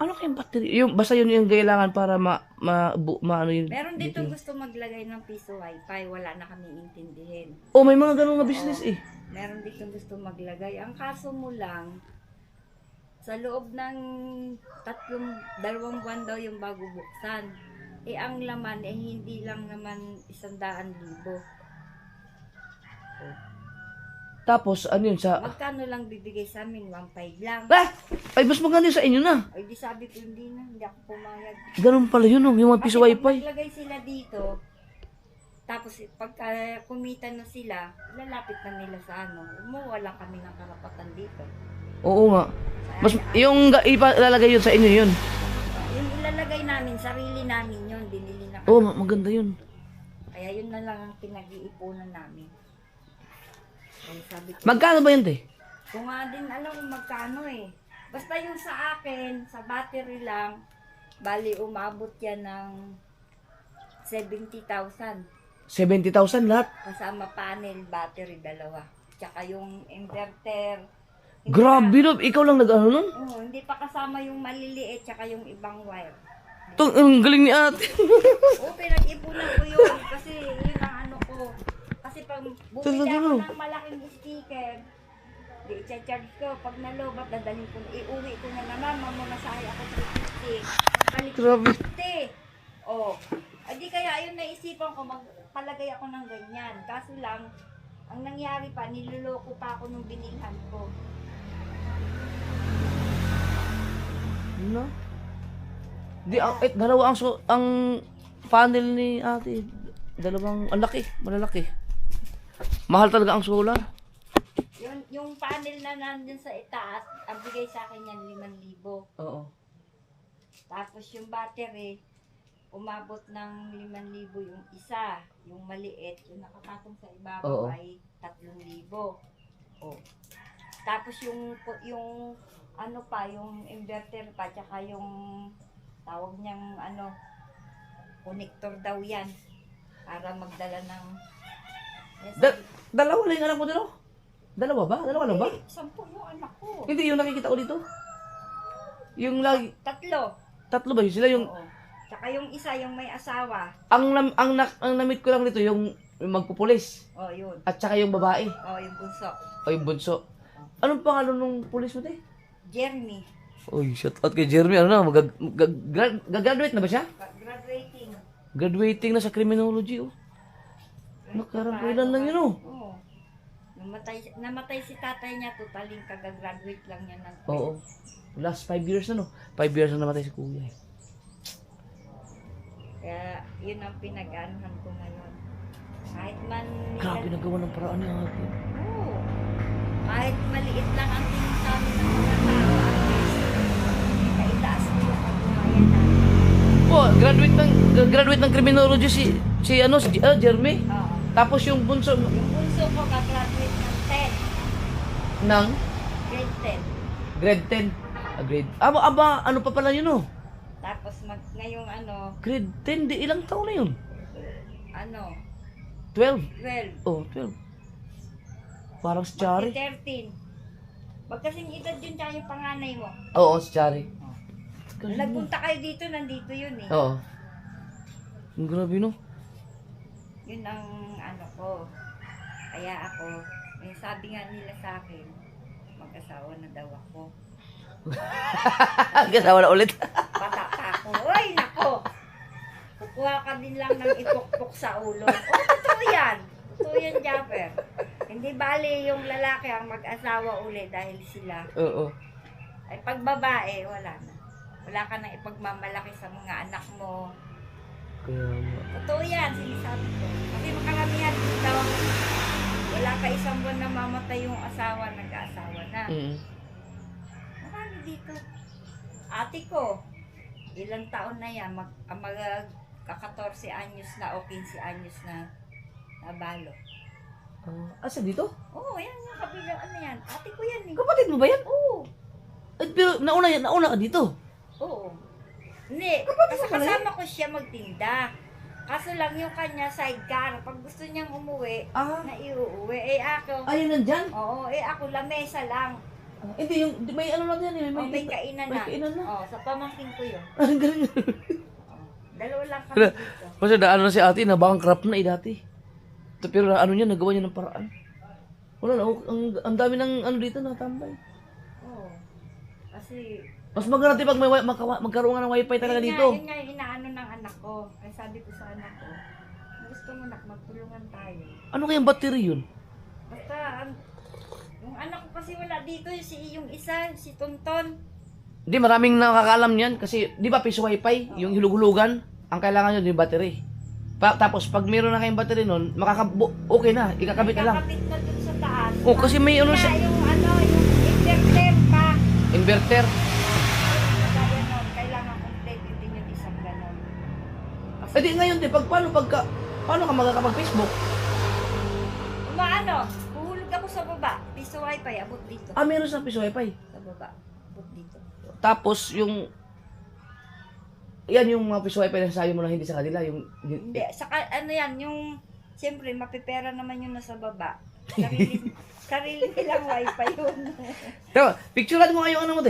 Ano kayang battery? Yung, basta yun yung kailangan para ano yun. Meron dito gusto maglagay ng piso wifi, wala na kami intindihin. Oh, may mga ganun na business eh. Meron dito gusto maglagay. Ang kaso mo lang, sa loob ng 2 buwan daw yung bago buksan. Eh ang laman eh hindi lang naman 100,000. Tapos, ano yun sa... Magkano lang bibigay sa amin? 1.5 lang. Ay, mas maganda yun sa inyo na. Ay di sabi ko hindi ako pumayag. Ganun pala yun, oh. Yung mga piso Kasi pag wifi. naglagay sila dito, tapos pagka kumita na sila, lalapit na nila sa ano. Wala kami ng karapatan dito. Oo nga. Mas, yung ilalagay yun sa inyo yun. Yung ilalagay namin, sarili namin yun, binili na Oo, kami. maganda yun. Kaya yun na lang ang pinag-iipunan namin. Kaya sabi ko, Magkano ba yun, te? kung nga din alam kung magkano eh. Basta yung sa akin, sa battery lang, bali umabot yan ng 70,000. 70,000 lahat. Kasama panel, battery, dalawa. Tsaka yung inverter. Hindi Grabe, no. Ikaw lang nag-ano nun? hindi pa kasama yung maliliit, tsaka yung ibang wire. Ang galing ni ate. Oo, pinag-ipunan ko yun. Kasi yun ang ano ko. Kasi pag bumili ako ng malaking sticker, di i-charge ko. Pag nalobat, dadalhin ko, iuwi ko na naman. Mamasahe ako 350. Balik Grabe. 50. Oh. Adi kaya yun naisipan ko, magpalagay ako ng ganyan. Kaso lang, ang nangyari pa, niloloko pa ako nung binilhan ko. No? Di, dalawa ang panel ni ate. Dalawang, ang laki, malalaki. Mahal talaga ang solar. Yung panel na nandun sa itaas, ang bigay sa akin yan 5,000. Oo. Tapos yung battery, umabot ng 5,000 yung isa. Yung maliit, yung nakapatong sa ibabaw Oo. ay 3,000. Oh. Tapos yung ano pa, yung inverter pa, tsaka yung tawag niyang ano, connector daw yan. Para magdala ng... Dalawa lang yung anak mo dito? Dalawa ba? Dalawa lang ba? 10 yung anak ko. Hindi, yung nakikita ko dito. Yung lagi, 3. tatlo ba yun? Sila yung, Oo. Tsaka yung isa, yung may asawa. ang namit ko lang dito, yung magpupulis. Oh, yun. At saka yung babae. Oh, yung bunso. O yung bunso. Anong pangalan nung pulis mo, te? Jeremy. Uy, shout out kay Jeremy. Ano na, gagraduate na ba siya? Graduating. Graduating na sa criminology, oh. Nakarapilan lang yun, oh. Oo. Namatay si tatay niya, totaling kagagraduate lang niya ng Oo. Last 5 years na, no? 5 years na namatay si kuya, eh. Kaya yun ang pinag-anuhan ko ngayon. Kahit man... Grabe, nagawa ng paraan niya ate. Oo. Kahit maliit lang ang tingin sa amin ng mga tao, at least, kaitaas mo yung kabuhayan namin. Oh, graduate ng criminology si Jeremy. Oo. Tapos yung bunso Yung bunso ko kagraduate ng 10. ng Grade 10. grade 10. Ano pa pala yun, oh? Tapos ngayong ano, Grade 10, di ilang taon na yun? ano, 12. 12. Oh, 12. Parang si Chari. 13. Magkasing edad yun tsaka yung panganay mo. Oo, si Chari. Nung nagpunta kayo dito, nandito yun eh. Oo. Ang grabe, no? Yun ang ano ko. Kaya ako, may sabi nga nila sa akin, mag-asawa na daw ako. Kasawa na ulit. Bata pa ako. Uy, nako! Kukuha ka din lang ng ipukpok sa ulo. Oh, totoo yan. Totoo yan, Japper. Hindi bali yung lalaki ang mag-asawa uli dahil sila. Oo. Ay pag babae, wala na. Wala ka nang ipagmamalaki sa mga anak mo. Kaya nga. Totoo yan, sinasabi ko. Kasi makaramihan dito, wala ka isang buwan na mamatay yung asawa, nag-aasawa na. Marami dito. Ate ko, ilang taon na yan, magka-14 anyos na o 15 anyos na nabalo. Asa dito? Oo, yan yung kabila. Ano yan? Ate ko yan eh. Kapatid mo ba yan? Oo. Pero nauna ka dito. Oo. Hindi, Kapatid mo kasi pala kasama ko siya magtinda. Kaso lang yung kanya sidecar. Pag gusto niyang umuwi, na iuuwi. Eh ako, Ayun nandyan. oo, ako lamesa lang. Hindi, may ano lang yan eh. May kainan na. May kainan na. Oo, sa pamangkin ko yun. Ang galing. Dalawa lang kami dito. Kasi ano na si ate, na-bankrupt na dati. Pero ano niya, nagawa niya ng paraan. Wala na, ang dami ng ano dito natambay. Oo. Kasi, Mas maganda pag may magkaroon ka ng wifi talaga dito. Yun nga yung inaano ng anak ko. Ay sabi ko sa anak ko, gusto mo nak, magtulungan tayo. Ano kayang battery yun? Basta, yung anak ko kasi wala dito, yung isa, si Tonton. Hindi, maraming nakakaalam niyan kasi di ba piso wifi, yung hilug-hulugan, ang kailangan nyo yung battery. Tapos pag meron na kayong battery nun, okay na, ikakabit na lang. Kakabit na dun sa taas. Oh, kasi may ano Kaya sa yung inverter pa. inverter. Kaya nun, kailangan complete din yung isang ganon. Eh di ngayon, paano ka magkakapag-Facebook? Umaano, huhulog ako sa baba. Piso wifi, abot dito. Meron sa piso wifi. Sa baba, abot dito. Tapos yan yung mga piso wifi na sayo mo na hindi sa kanila, Hindi, saka ano yan, yung, siyempre, mapipera naman yun nasa baba. Sarili nilang wifi yun. Tama, picturean mo ngayon ano mo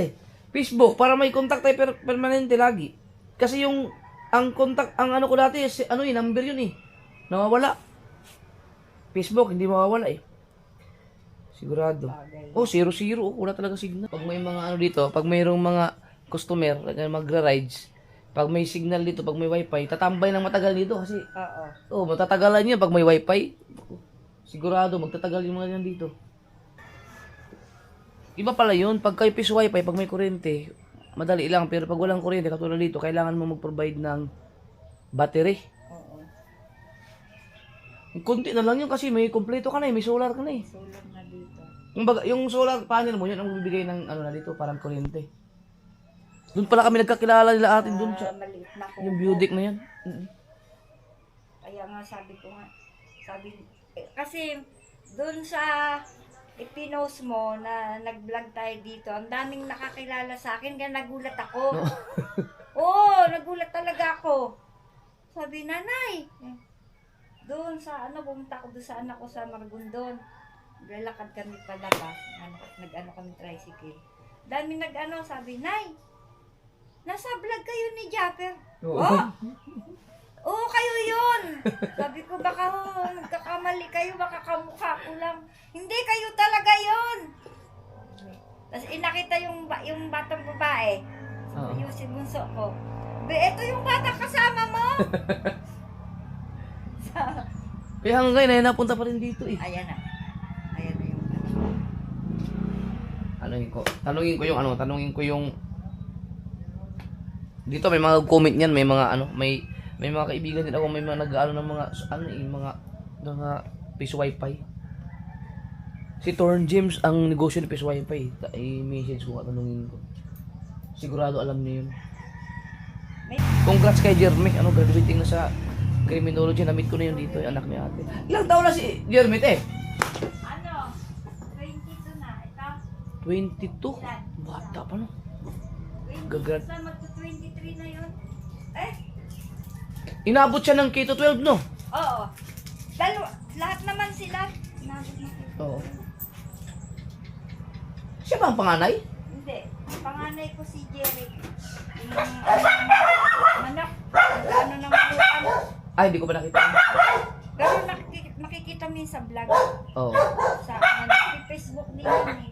Facebook para may contact tayo permanente lagi. Kasi ang contact, ang ano ko dati, number yun eh. Nawawala. Facebook, hindi mawawala eh. Sigurado. Oh, 0-0. Wala talaga signal. Pag may mga ano dito, pag mayroong mga customer na magra-rides, pag may signal dito, pag may wifi, tatambay ng matagal dito kasi, Oo. matatagalan yan pag may wifi. Sigurado, magtatagal yung mga yan dito. Iba pala yun, pag kayo piso wifi, pag may kuryente, madali lang. Pero pag walang kuryente, katulad dito, kailangan mo mag-provide ng battery. Oo. Kunti na lang yun kasi may kompleto ka na eh, may solar ka na eh. Sulat na dito. Yung solar panel mo, yun ang bibigay ng ano na dito, parang kuryente. Doon pala kami nagkakilala nila atin doon sa Maliit na ko. yung building na yan. Kaya nga sabi ko nga, kasi doon sa ipinost mo na nag-vlog tayo dito, ang daming nakakilala sa akin, kaya nagulat ako. No. Oo, nagulat talaga ako. Sabi, nanay, doon sa pumunta ko doon sa anak ko sa Margondon. Lalakad kami palabas, nag-ano kami tricycle. Dami sabi, nay, nasa vlog kayo ni Japper. Oo, kayo yun. Sabi ko, baka nagkakamali kayo, baka kamukha ko lang. Hindi, kayo talaga yun. Tapos inakita yung batang babae. Sabi yung si bunso ko. Ito yung batang kasama mo. Kaya hanggang ngayon, napunta pa rin dito eh. Ayan na. Ayan na yung Tanungin ko yung dito may mga comment niyan, may mga may mga kaibigan din ako, may mga nag-aano ng mga piso wifi. Si Torn James ang negosyo ng piso wifi. I-message ko, tanungin ko. Sigurado alam niyo yun. Congrats kay Jeremy, graduating na sa criminology, na-meet ko na yun dito, yung anak ni ate. Ilang taon na si Jeremy, 22 na. Ito, 22? Bata pa no? 22 na, magto-23 na yun. Inabot siya ng K-12 no? Oo. Lahat naman sila. Inabot na sila. Oo. Siya ba ang panganay? Hindi. Panganay ko si Jerry. Yung manok. Ano ng malukan. Ay, hindi ko pa nakita. Pero makikita mo yun sa vlog. Oo. Sa Facebook din yun eh.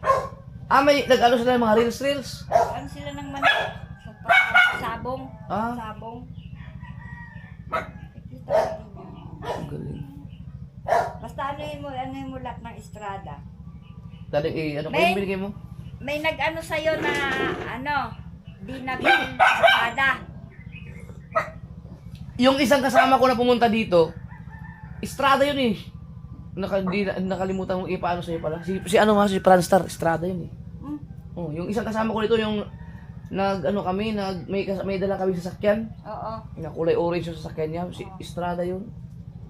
May nag-ano sila ng mga reels? Ano sila ng manok? Sa sabong. Sabong. Makikita mo yun. Galing. Basta ano mo lahat ng estrada. Dali, ano kayo binigay mo? May nag-ano sa'yo na di nag-estrada. Yung isang kasama ko na pumunta dito, Estrada yun eh. Nakalimutan kong ipaano sa'yo pala. Si Franstar, Estrada yun eh. Oh, yung isang kasama ko dito, yung may dala kami sasakyan. Oo. Na kulay orange yung sasakyan niya, si Estrada yun.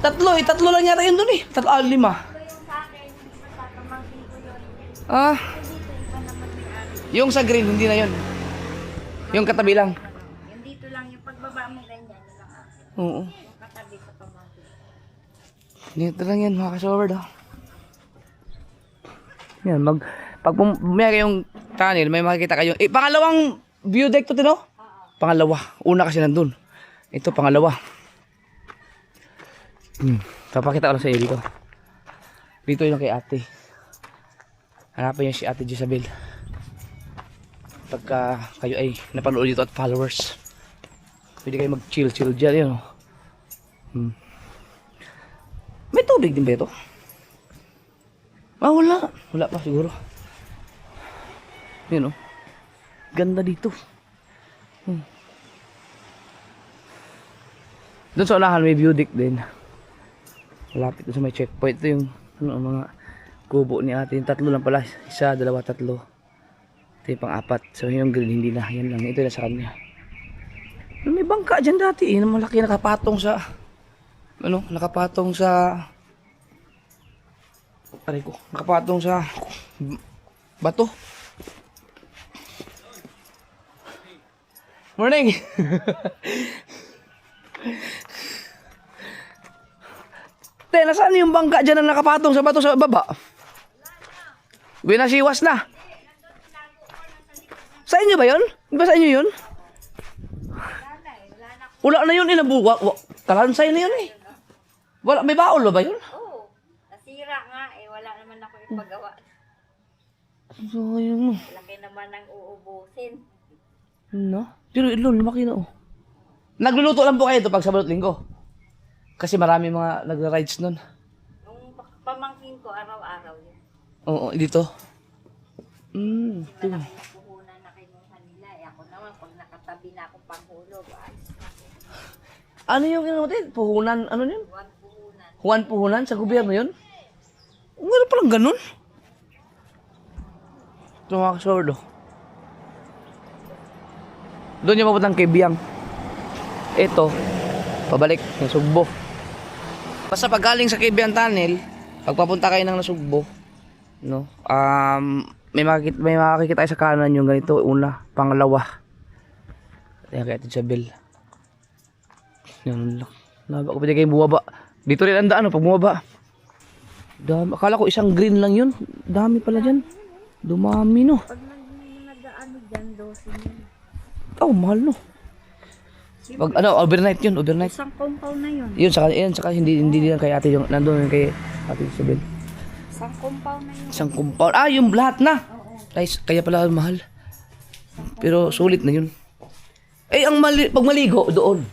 Tatlo lang yata yun dun eh. 5. Ito yung sa akin, basta pamangkin ko yun. Ah, Dito, iba naman may ari. yung sa green, hindi na yun. Yung katabi lang. Yung dito lang, yung pagbaba mo ganyan, yun lang akin. Oo. Yung katabi sa pamangkin. Dito lang yan, mga ka-shower daw. Yan, pag bumiyag yung tunnel, may makikita kayo. Eh, pangalawang view deck to, Tino? Pangalawa. Una kasi nandun. Ito, pangalawa. Papakita ko lang sa iyo dito. Dito yung kay ate. Hanapin niyo si ate Jezabel. Pagka kayo ay napanood dito at followers, pwede kayo mag-chill dyan. Yun, oh. May tubig din ba ito? Ah, wala. Wala pa siguro. Yun, oh. Ganda dito. Doon sa unahan may view deck din. Malapit doon sa may checkpoint. Ito yung mga kubo ni ate. Yung 3 lang pala. 1, 2, 3. Ito yung pang-4. So yung green hindi na. Yan lang. Ito na sa kanya. May bangka dyan dati eh. Malaki nakapatong sa nakapatong sa aray ko. Nakapatong sa bato. Morning! Te, nasaan yung bangka dyan na nakapatong sa bato sa baba? Binasiwas na. Sa inyo ba yun? Di ba sa inyo yun? Wala na yun, inabuwa. Talansay na yun eh. Wala, may baol ba yun? Oo. Nasira nga eh. Wala naman ako ipagawa. So, yun. Laki naman ang uubusin. No? Pero ilon, lumaki na oh. Nagluluto lang po kayo ito pag Sabado at Linggo. Kasi marami mga nagra-rides nun. Nung pamangkin ko, araw-araw yun. Oo, dito. Kasi malaki yung puhunan na kinuha nila. Eh, ako naman, pag nakatabi na akong panghulog, ayos na. Ano yung natin? Puhunan, ano yun? 1 puhunan. Juan Puhunan sa gobyerno yun? Meron palang ganun. Ito mga kasordo. Doon yung papuntang kay Biang. Ito, pabalik ng Sugbo. Basta pag galing sa Kibiang Tunnel, pagpapunta kayo ng Nasugbo, no? May makikita tayo sa kanan yung ganito, una, pangalawa. Ayan kay Ate Jezabel. Yan, naba ko pwede kayong bumaba. Dito rin ang daan, pag bumaba. Dami, akala ko isang green lang yun. Dami pala dyan. Dumami, no? Pag nag-ano dyan, 12 yun. Oh, mahal, no? Pag ano, overnight yun, overnight. Isang compound na yun. Yun, saka hindi lang kay ate yung, nandun yung kay Ate Jezabel. Isang compound na yun. Isang compound. Ah, yung lahat na. Ay, kaya pala mahal. Pero sulit na yun. Eh, pag maligo, doon.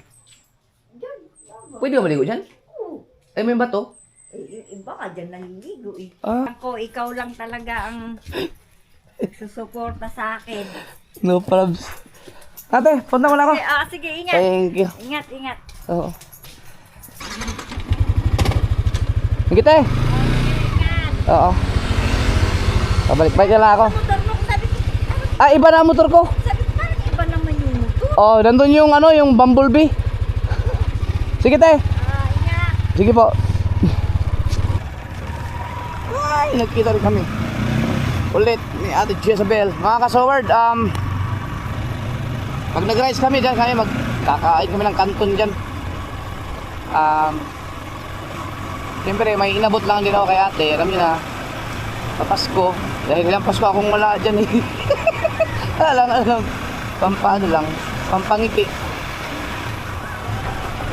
Pwede ba maligo dyan? Eh, may bato? Iba ka dyan naliligo eh. Ah. Ako, ikaw lang talaga ang susuporta sa akin. No problems. Ate, punta mo na ako. Sige, ingat. Thank you. Ingat. Oo. Sige, te. Oo. Pabalik-balik na lang ako. Motor mo, sabi ko, Ah, iba na ang motor ko. parang iba naman yung motor. Oh, nandun yung yung bumblebee. Sige, te. Ingat. Sige po. Ay, nagkita rin kami. Ulit ni Ate Jezabel. Mga kasoward, pag nag-rides kami dyan, magkakain kami ng kanton dyan. Siyempre, may inabot lang din ako kay ate. Alam niyo na, papasko. Dahil ilang Pasko akong wala dyan eh. Alam. Pampano lang. Pampangiti.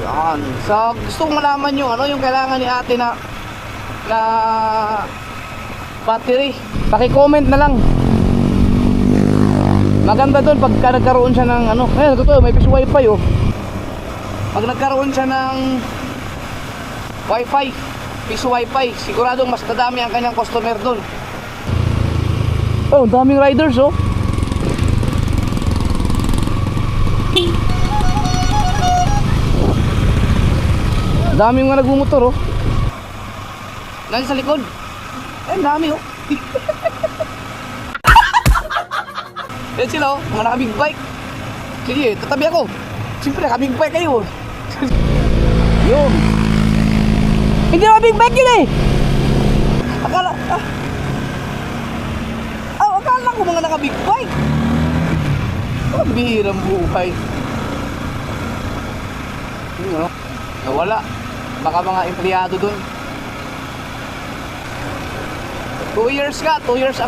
Yan. So, gusto kong malaman yung kailangan ni ate na battery. Paki-comment na lang. Maganda doon pagka nagkaroon siya ng ayun, may piso wifi oh. Pag nagkaroon siya ng wifi, piso wifi, siguradong mas dadami ang kanyang customer doon. Oh, daming riders oh. Daming mga nagmumotor oh. Nandun sa likod. Dami oh. Yan sila oh, mga naka-big bike. Sige, tatabi ako. Siyempre naka-big bike kayo. Yun. Hindi naman big bike yun eh. Akala ko mga naka-big bike. Oh, bihirang buhay. Yun, no? Nawala. Baka mga empleyado dun. 2 years ka. 2 years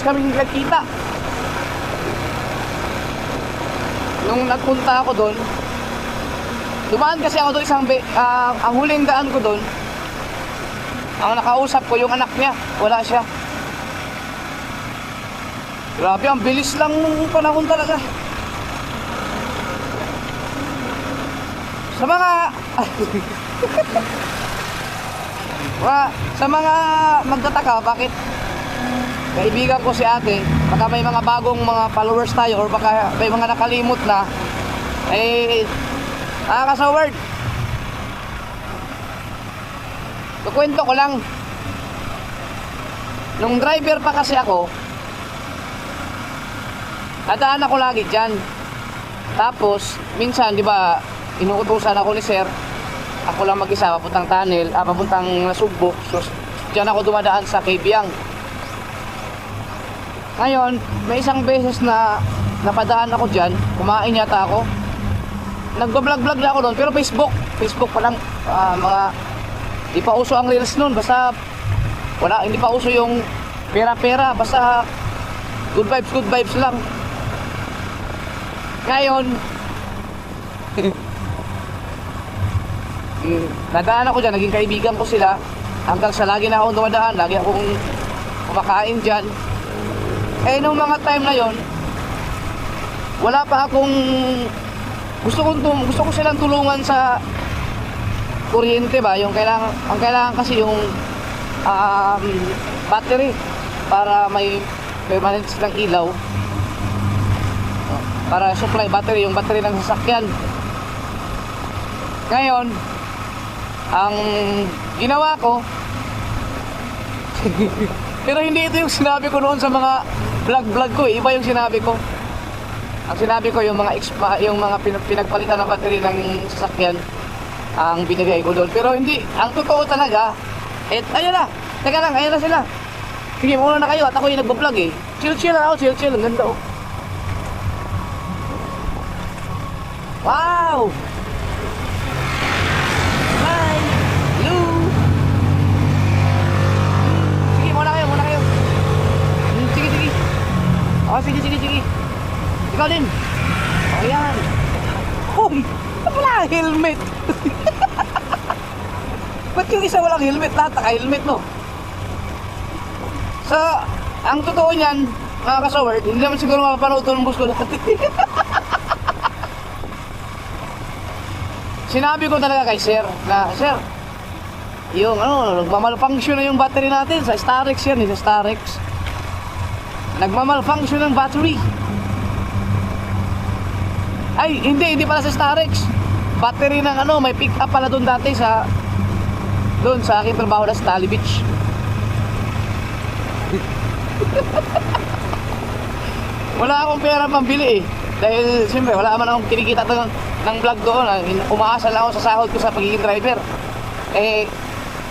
kami nagkita. Nung nagpunta ako doon, dumaan kasi ako doon ang huling daan ko doon, ang nakausap ko yung anak niya, wala siya. Grabe, ang bilis lang nung panahon talaga. Sa mga sa mga magtataka bakit kaibigan ko si ate, baka may mga bagong mga followers tayo or baka may mga nakalimot na, nakakasaward. Kukwento ko lang, nung driver pa kasi ako, nadaan ako lagi dyan. Tapos minsan, di ba, inuutusan ako ni sir, ako lang mag-isa papuntang tunnel, papuntang Nasugbo. So dyan ako dumadaan sa Kabyang. Ngayon, may isang beses na napadaan ako dyan, kumain yata ako. Nagbablog-vlog na ako doon, pero Facebook pa lang, di pa uso ang reels noon, basta hindi pa uso yung pera-pera, basta good vibes lang. Ngayon, nadaan ako dyan, naging kaibigan ko sila, hanggang sa lagi na akong dumadaan, lagi akong kumakain dyan. Nung mga time na yon, wala pa akong gusto ko silang tulungan sa kuryente ba, yung ang kailangan kasi yung battery para may permanent silang ilaw, para supply battery, yung battery ng sasakyan. Ngayon, ang ginawa ko pero hindi ito yung sinabi ko noon sa mga vlog ko, iba yung sinabi ko. Ang sinabi ko yung mga pinagpalitan ng battery ng sasakyan ang binigay ko doon. Pero hindi, ang totoo talaga, ayun na, teka lang, ayun na sila. Sige, muna na kayo at ako yung nagbablog eh. Chill na ako, chill, ang ganda oh. Wow! Hi! Hello! Sige, muna kayo. Sige. Oh, sige. Ikaw din. O yan. Uy, wala helmet. Ba't yung isa walang helmet? Lahat naka-helmet, no? Ang totoo niyan, mga kasaward, hindi naman siguro makapanood ito ng bus ko dati. Sinabi ko talaga kay sir, na sir, yung nagmamalfunction na yung battery natin sa Starex yan, sa Starex. Nagmamalfunction ng battery. Ay, hindi pala sa Starex. Battery ng may pick up pala doon dati sa aking trabaho na sa Tally Beach. Wala akong pera pambili eh. Dahil siyempre wala naman akong kinikita ng vlog doon. Umaasa lang ako sa sahod ko sa pagiging driver.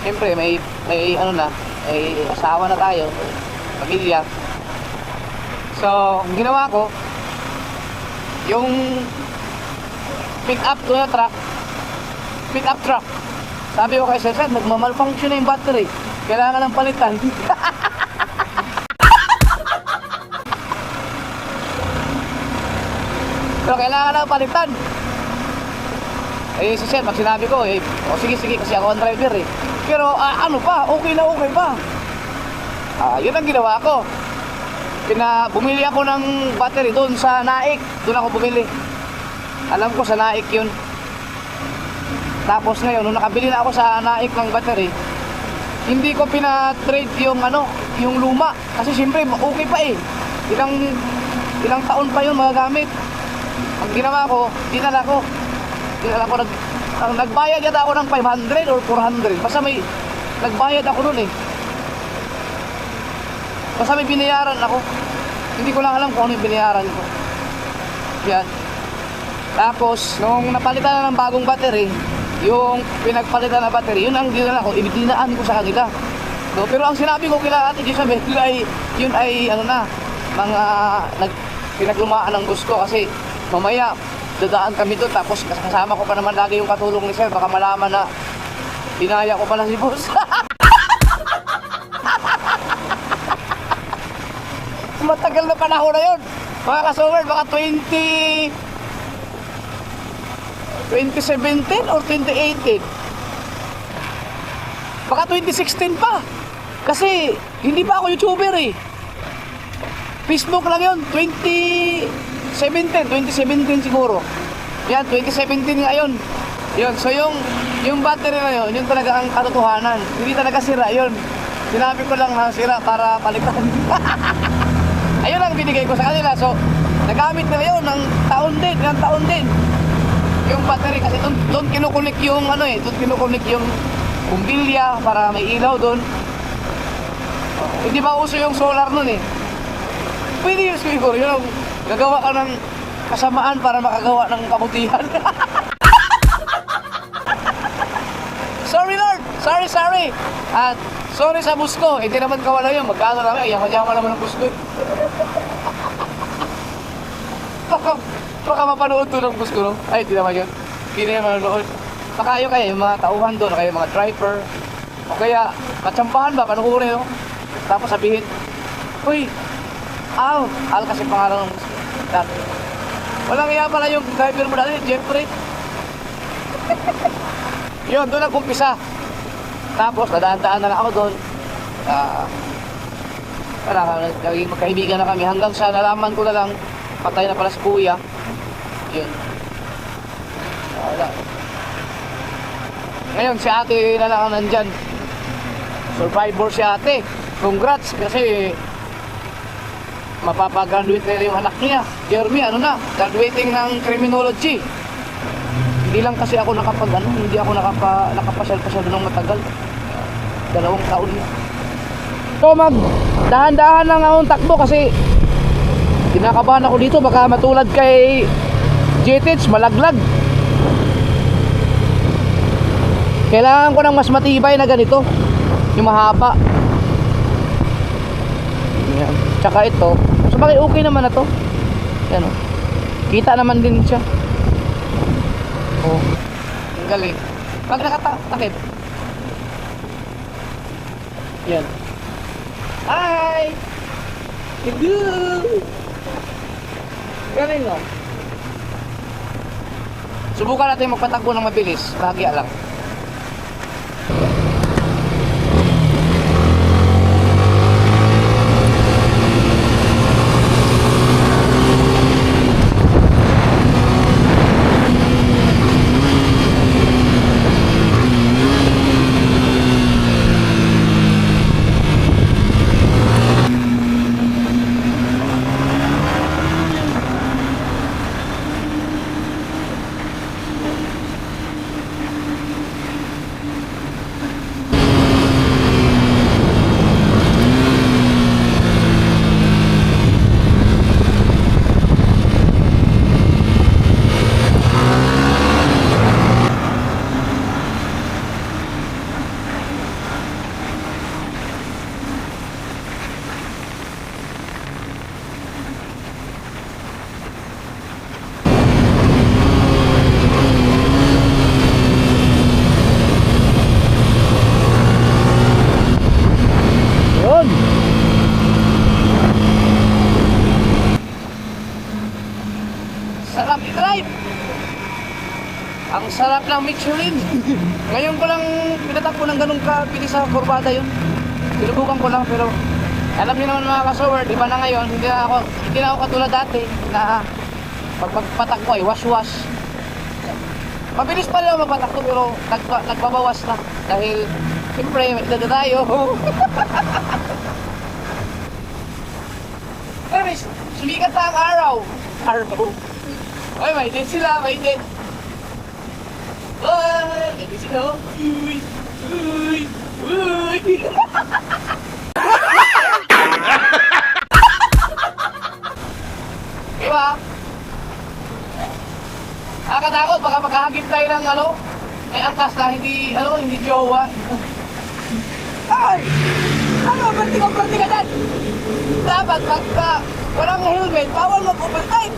Siyempre may asawa na tayo, pamilya. So, ang ginawa ko, yung pick up truck, sabi ko kay sir, nagmamalfunction na yung battery, kailangan ng palitan. Pero kailangan ng palitan. Si sir, pag sinabi ko, sige, kasi ako ang driver eh. Pero okay pa. Yun ang ginawa ko. Bumili ako ng battery doon sa Naik. Doon ako bumili. Alam ko sa Naik yun. Tapos ngayon, nung nakabili na ako sa Naik ng battery, hindi ko pina-trade yung luma. Kasi siyempre, okay pa eh. Ilang taon pa yun magagamit. Ang ginawa ko, dinala ko. Nagbayad yata ako ng 500 or 400. Basta nagbayad ako nun eh. Basta may binayaran ako. Hindi ko lang alam kung ano yung binayaran ko. Yan. Tapos, nung napalitan na ng bagong battery, yung pinagpalitan na battery, yun ang dinala ko, dinaan ko sa kanila. No, pero ang sinabi ko kila Ate Jisabel, yun ay ano na, mga pinaglumaan ng gusto kasi mamaya dadaan kami doon tapos kasama ko pa naman lagi yung katulong ni Sir, baka malaman na dinaya ko pala si boss. Matagal na panahon na yun mga kasover, baka 2017 or 2018, baka 2016 pa kasi hindi pa ako YouTuber eh. Facebook lang yun, 2017 siguro. Yan, 2017 ngayon. Yun, so yung battery na yun, yun talaga ang katotohanan. Hindi talaga sira yun. Sinabi ko lang na sira para palitan. Ayun lang binigay ko sa kanila. So, nagamit nila yun ng taon din. Yung battery kasi doon kinukunik yung ano eh, doon kinukunik yung bumbilya para may ilaw doon. Hindi ba uso yung solar nun eh. Pwede yun siguro, yun gagawa ka ng kasamaan para makagawa ng kabutihan. Sorry Lord, sorry. At sorry sa bus ko, hindi naman kawala yun, magkano naman, yaman-yaman naman ang bus ko. Baka mapanood to ng bus ko, no? Ay, hindi naman yun. Hindi na manonood. Baka kayo yung mga tauhan doon, kayo mga driver. O kaya, matsampahan ba, panukurin, no? Tapos sabihin, uy, Al kasi pangalan ng bus ko. Dati. Walang iya pala yung driver mo dati, Jeffrey. Yun, doon nag-umpisa. Tapos, nadaan-daan na lang ako doon. Naging magkaibigan na kami hanggang sa nalaman ko na lang, patay na pala si Kuya. Yun. Wala. Ngayon, si ate na lang ang nandyan. Survivor si ate. Congrats kasi mapapagraduate na yung anak niya. Jeremy, graduating ng criminology. Hindi lang kasi ako hindi ako nakapasyal-pasyal ng matagal. 2 taon na. So dahan-dahan lang akong takbo kasi kinakabahan ako dito, baka matulad kay JTH, malaglag. Kailangan ko ng mas matibay na ganito, yung mahaba. Yan. Tsaka ito, so bakit okay naman na to. Yan o. Kita naman din siya. Oh, ang galing. Pag nakatakip. Yan. Hi! Hello! Galing no? Subukan natin magpatakbo ng mabilis. Bahagya lang. Sarap i-drive. Ang sarap ng Michelin. Ngayon ko lang pinatakbo ng ganun kapili sa kurbada yun. Sinubukan ko lang pero alam niyo naman mga kasower, di ba na ngayon, hindi na ako katulad dati na pagpatakbo ay wash-wash. Mabilis pa rin ako magpatakbo pero nagbabawas na dahil siyempre may edad na tayo. Pero sumikat na ang araw. Ay, may din sila, may din. Ay, may din sila. Uy, uy, uy. Diba? Nakakatakot, baka makahagip tayo ng may angkas na hindi jowa. Ay! Ano, berti ka dyan? Dapat pagka walang helmet, bawal mag-overtime.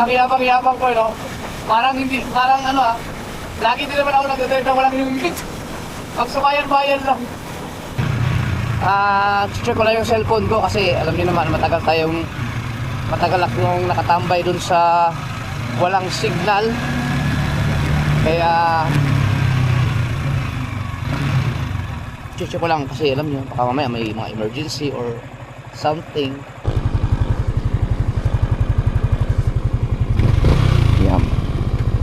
Ang yabang ko, no? Parang lagi din naman ako nagdadrive na walang helmet. Pag sumayan-bayan lang. Check ko lang yung cellphone ko kasi alam niyo naman matagal akong nakatambay dun sa walang signal. Kaya check ko lang kasi alam niyo baka mamaya may mga emergency or something. Yeah.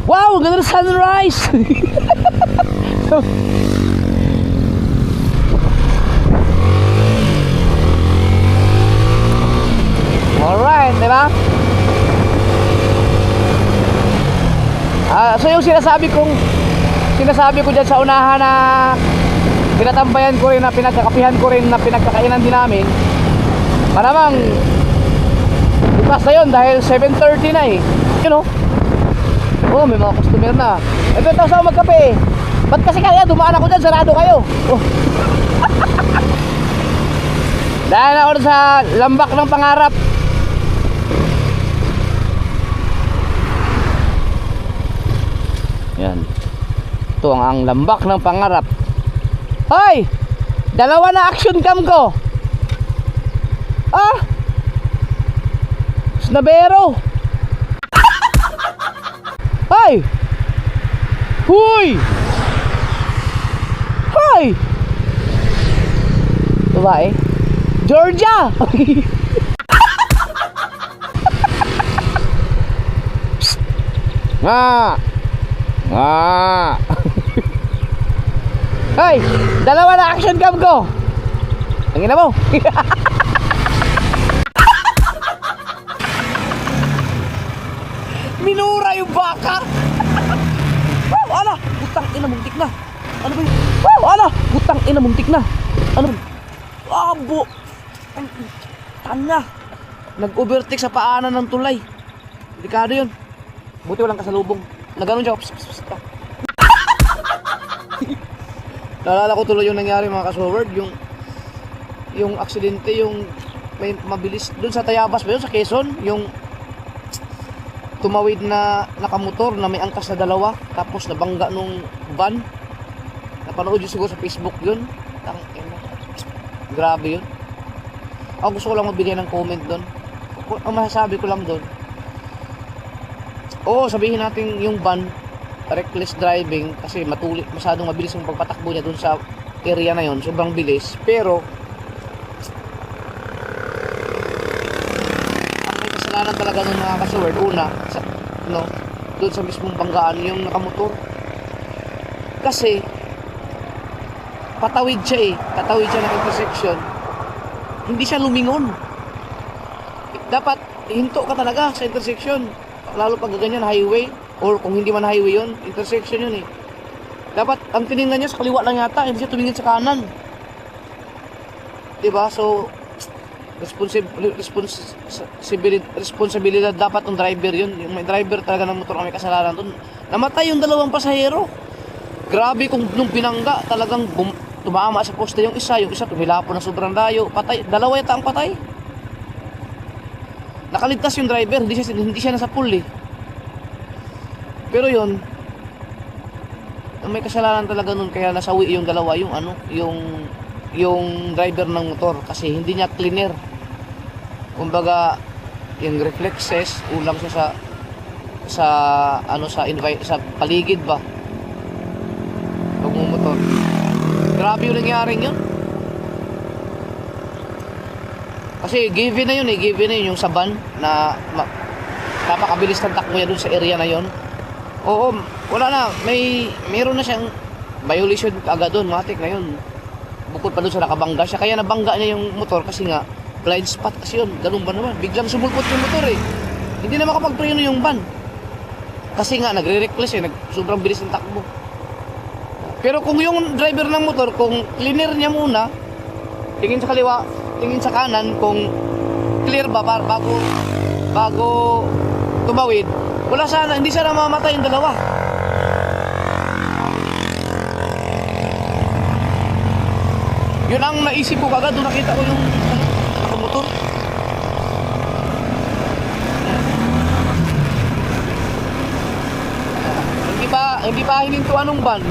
Wow, ganda ng sunrise. Alright, di ba? So yung sinasabi ko dyan sa unahan na pinatambayan ko rin, na pinagkakapihan ko rin, na pinagkakainan din namin, malamang ipas na yun dahil 7:30 na eh. You know? Oh, may mga customer na. Ito sa magkape. Ba't kasi kaya dumaan ako dyan, sarado kayo. Oh. Dahil ako sa lambak ng pangarap. Yan. Ito ang lambak ng pangarap. Hoy! Dalawa na action cam ko. Snabero. Hoy! Huy! Hoy! Babae? Georgia! Hoy! Dalawa na action cam ko. Ang ina mo. Minura yung baka. Wow, ala, butang ina muntik na. Ano ba yun? Wow, ala, butang ina muntik na. Ano? Abo. Tanga. Nag-overtake sa paanan ng tulay. Delikado yun. Buti walang kasalubong. Nagano'n siya. Naalala ko tuloy yung nangyari mga kasoward. Yung aksidente, yung may mabilis. Doon sa Tayabas ba yun? Sa Quezon? Yung tumawid na nakamotor na may angkas na dalawa. Tapos nabangga nung van. Napanood yun siguro sa Facebook yun. Grabe yun. Ako gusto ko lang mabigay ng comment doon. Ang masasabi ko lang doon, oo, sabihin natin yung van reckless driving kasi masyadong mabilis yung pagpatakbo niya dun sa area na yon, sobrang bilis. Pero ang may kasalanan talaga ng mga kasaward, una dun sa mismong banggaan yung nakamotor, kasi tatawid siya ng intersection, hindi siya lumingon. Dapat hinto ka talaga sa intersection, lalo pag ganyan highway, or kung hindi man highway yun, intersection yun eh. Dapat ang tiningnan niya sa kaliwa lang yata, hindi siya tumingin sa kanan, diba? So responsibilidad dapat ng driver yun. Yung may driver talaga ng motor na may kasalanan dun. Namatay yung dalawang pasahero. Grabe, kung nung binangga talagang tumama sa poste yung isa tumilapon na sobrang layo, patay, dalawa yata ang patay. Nakaligtas yung driver, hindi siya nasa pool eh. Pero yun, may kasalanan talaga nun, kaya nasawi yung dalawa, yung driver ng motor, kasi hindi niya cleaner. Kumbaga, yung reflexes, ulang siya sa paligid ba, pagmumotor. Grabe yung nangyaring yun. Kasi given na yun yung sa van na napakabilis ng takbo niya dun sa area na yun. Oo, wala na, meron na siyang violation agad dun, matik na yun. Bukod pa dun sa nakabangga siya, kaya nabangga niya yung motor kasi nga blind spot kasi yun. Ganun ba naman, biglang sumulpot yung motor eh. Hindi na makapagpreno yung van kasi nga nagre-reckless sobrang bilis ng takbo. Pero kung yung driver ng motor, kung cleaner niya muna, tingin sa kaliwa, tingin sa kanan kung clear ba bago tumawid, Wala sana, hindi sana mamatay yung dalawa. Yun ang naisip ko kagad, doon nakita ko yung nakamotor. Hindi pa hinintuan ng van.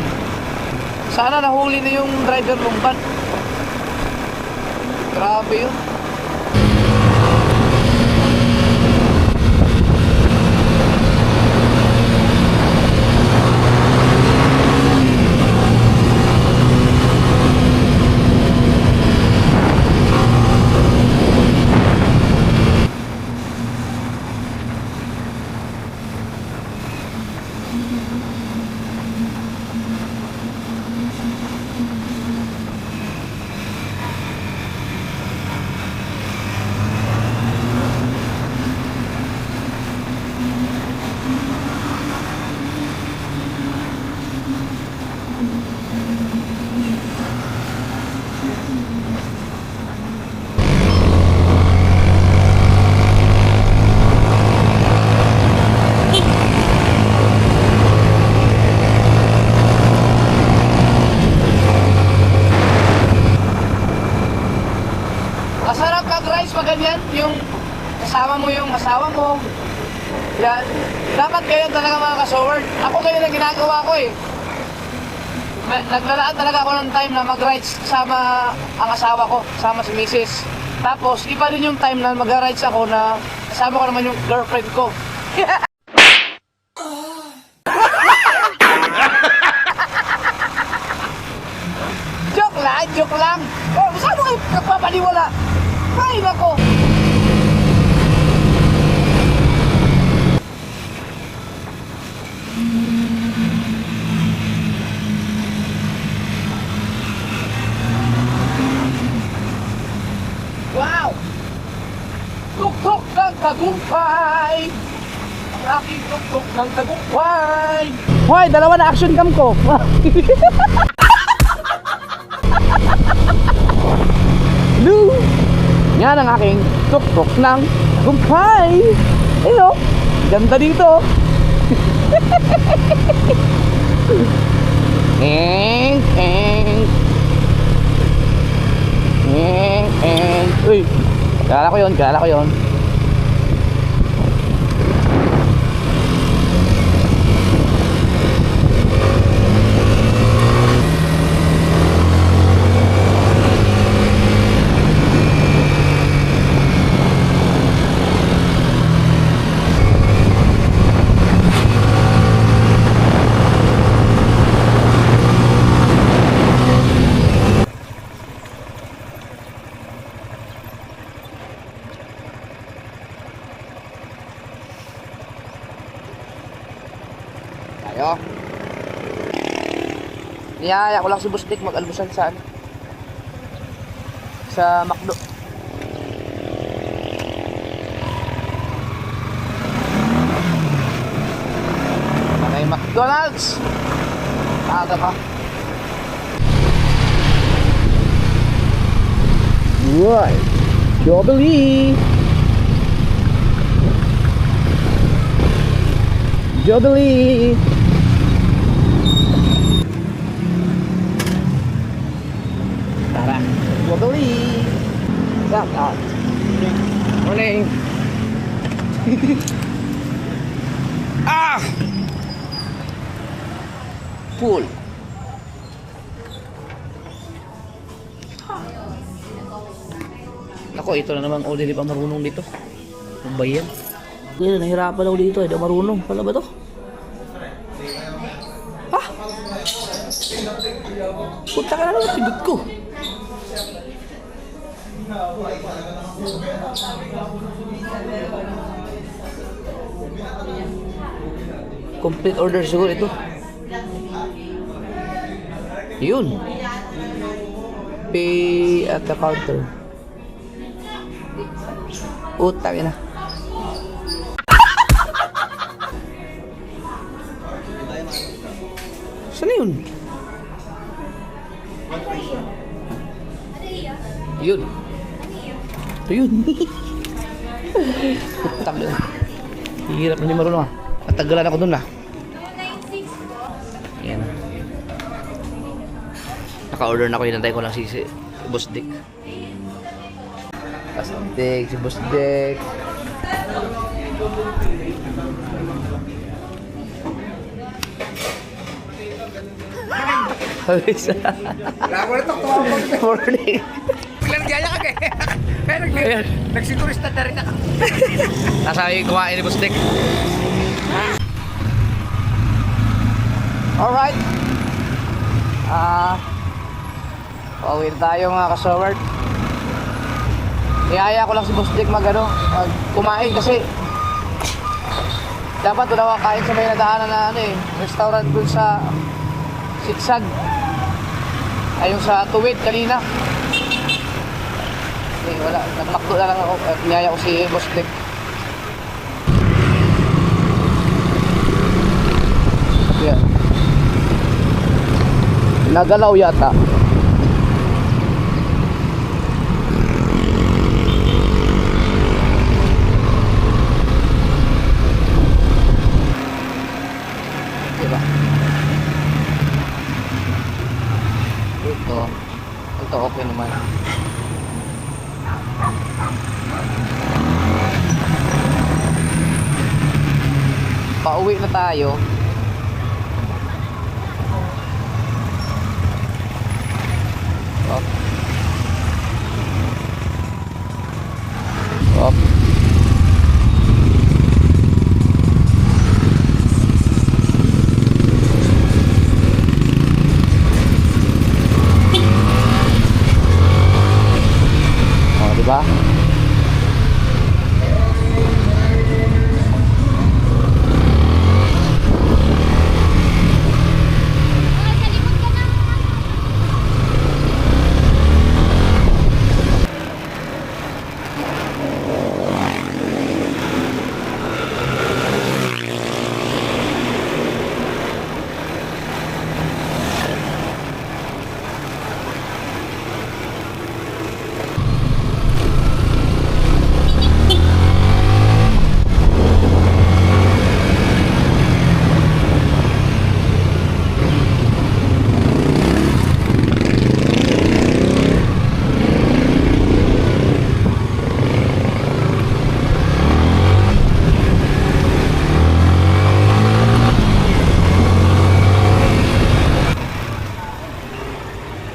Sana nahuli na yung driver ng van. Grabe yun. Masarap mag-rides pag ganyan, yung kasama mo yung asawa mo. Yan. Dapat kayo talaga mga kasoward. Ako ganyan ang ginagawa ko eh. Naglalaan talaga ako ng time na mag-rides kasama ang asawa ko, kasama si Mrs. Tapos, iba din yung time na mag-rides ako na kasama ko naman yung girlfriend ko. Joke lang. Oh, saan mo kayo nagpapaniwala? Ay, nako. Wow! Tuktok ng tagumpay! Ang aking tuktok ng tagumpay! Hoy, dalawa na action cam ko! Hello! Yan ang aking tuktok ng tagumpay! Hello! Ganda dito! Eng! Uy! Kilala ko yun. Tayo. Niyaya ko lang si Bustik mag-almusal sa McDo. May McDonald's. Aga pa. Right. Jubilee. Tara. Jubilee. Shout out. Morning. Pool. Ako, ito na naman Oli, di pa marunong dito. Ang bayan. Ngayon, nahirapan ako dito. Hindi ako marunong. Paano ba to? Ha? Punta ka na naman, pindot ko. Complete order siguro ito. Yun. Pay at the counter. Utang ina. Saan yun? Yun. Ito yun. Utang ina. Hirap na ni marunong ah. Natagalan ako dun ah. 296. Yan. Naka-order na ako, hinantay ko lang si Boss Dick. Astig, si Boss Dick. Halis. Morning. Biglang gaya ka kaya. Ayan. Nagsiturista na rin ako. Nasabi kumain ni Boss Dick. Alright. Pauwi tayo mga kasoward. Niyaya ko lang si Boss Dick mag kumain kasi dapat wala kain sa may nadaanan na restaurant dun sa Siksag. Ayun sa Tuwid kanina. Wala, nagmakdo na lang ako at niyaya ko si Boss Dick. Yeah. Nagalaw yata. Diba? Ito okay naman. Pauwi na tayo. Op. Op. Oh, diba?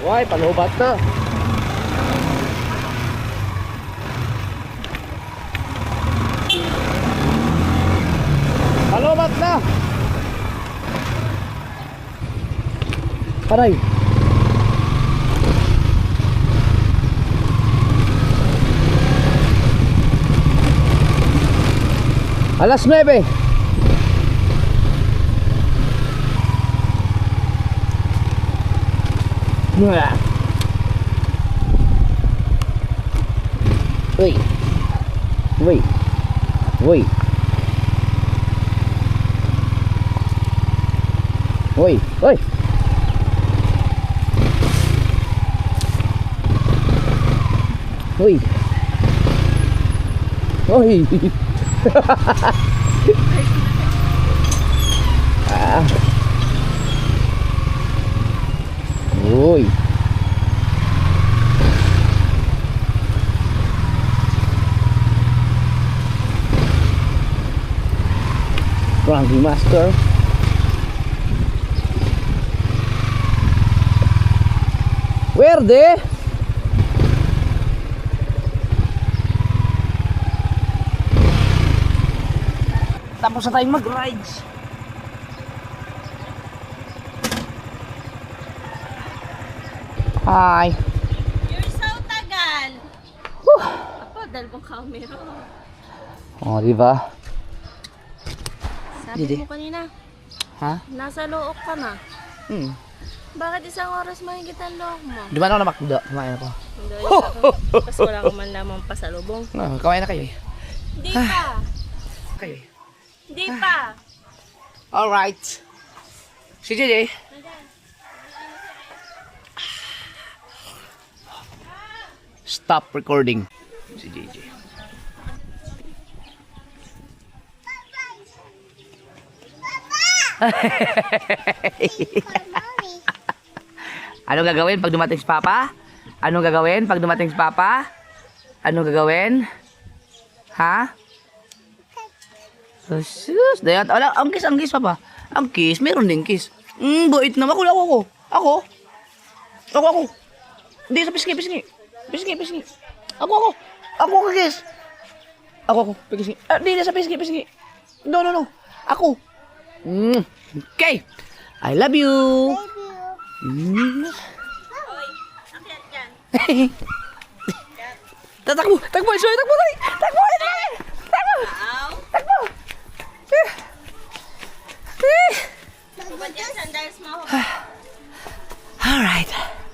Why, panubat na. Panubat na. Aray. Alas 9. Uy. Uy. Uy. Uy. Uy. Uy. Uy. Ah. Uy. Ranking Master. Werde. Tapos na tayong mag-rides. Hi. You're so tagal. Whew. Apa, dalawang camera. Oh, di ba? Sabi Didi. mo kanina, Ha? nasa look ka na. Bakit isang oras mahigit ang look mo? Di ba ako na makdo? Kumain ako. Hindi, kasi wala ka man lamang pasalubong. No, kumain na kayo eh. Hindi pa. Kayo eh. Hindi pa. Alright. Si JJ. Stop recording. Si JJ. Anong gagawin pag dumating si Papa? Anong gagawin pag dumating si Papa? Anong gagawin? Ha? Oh, sus. Dayan. Wala, ang kiss, Papa. Ang kiss, meron din kiss. Bait na. Ako. Hindi, sa pisngi. Ako, kiss. Ako, pisngi. Hindi, sa pisngi. No. Ako. Okay. I love you. Takbo, Soy, takbo. All right.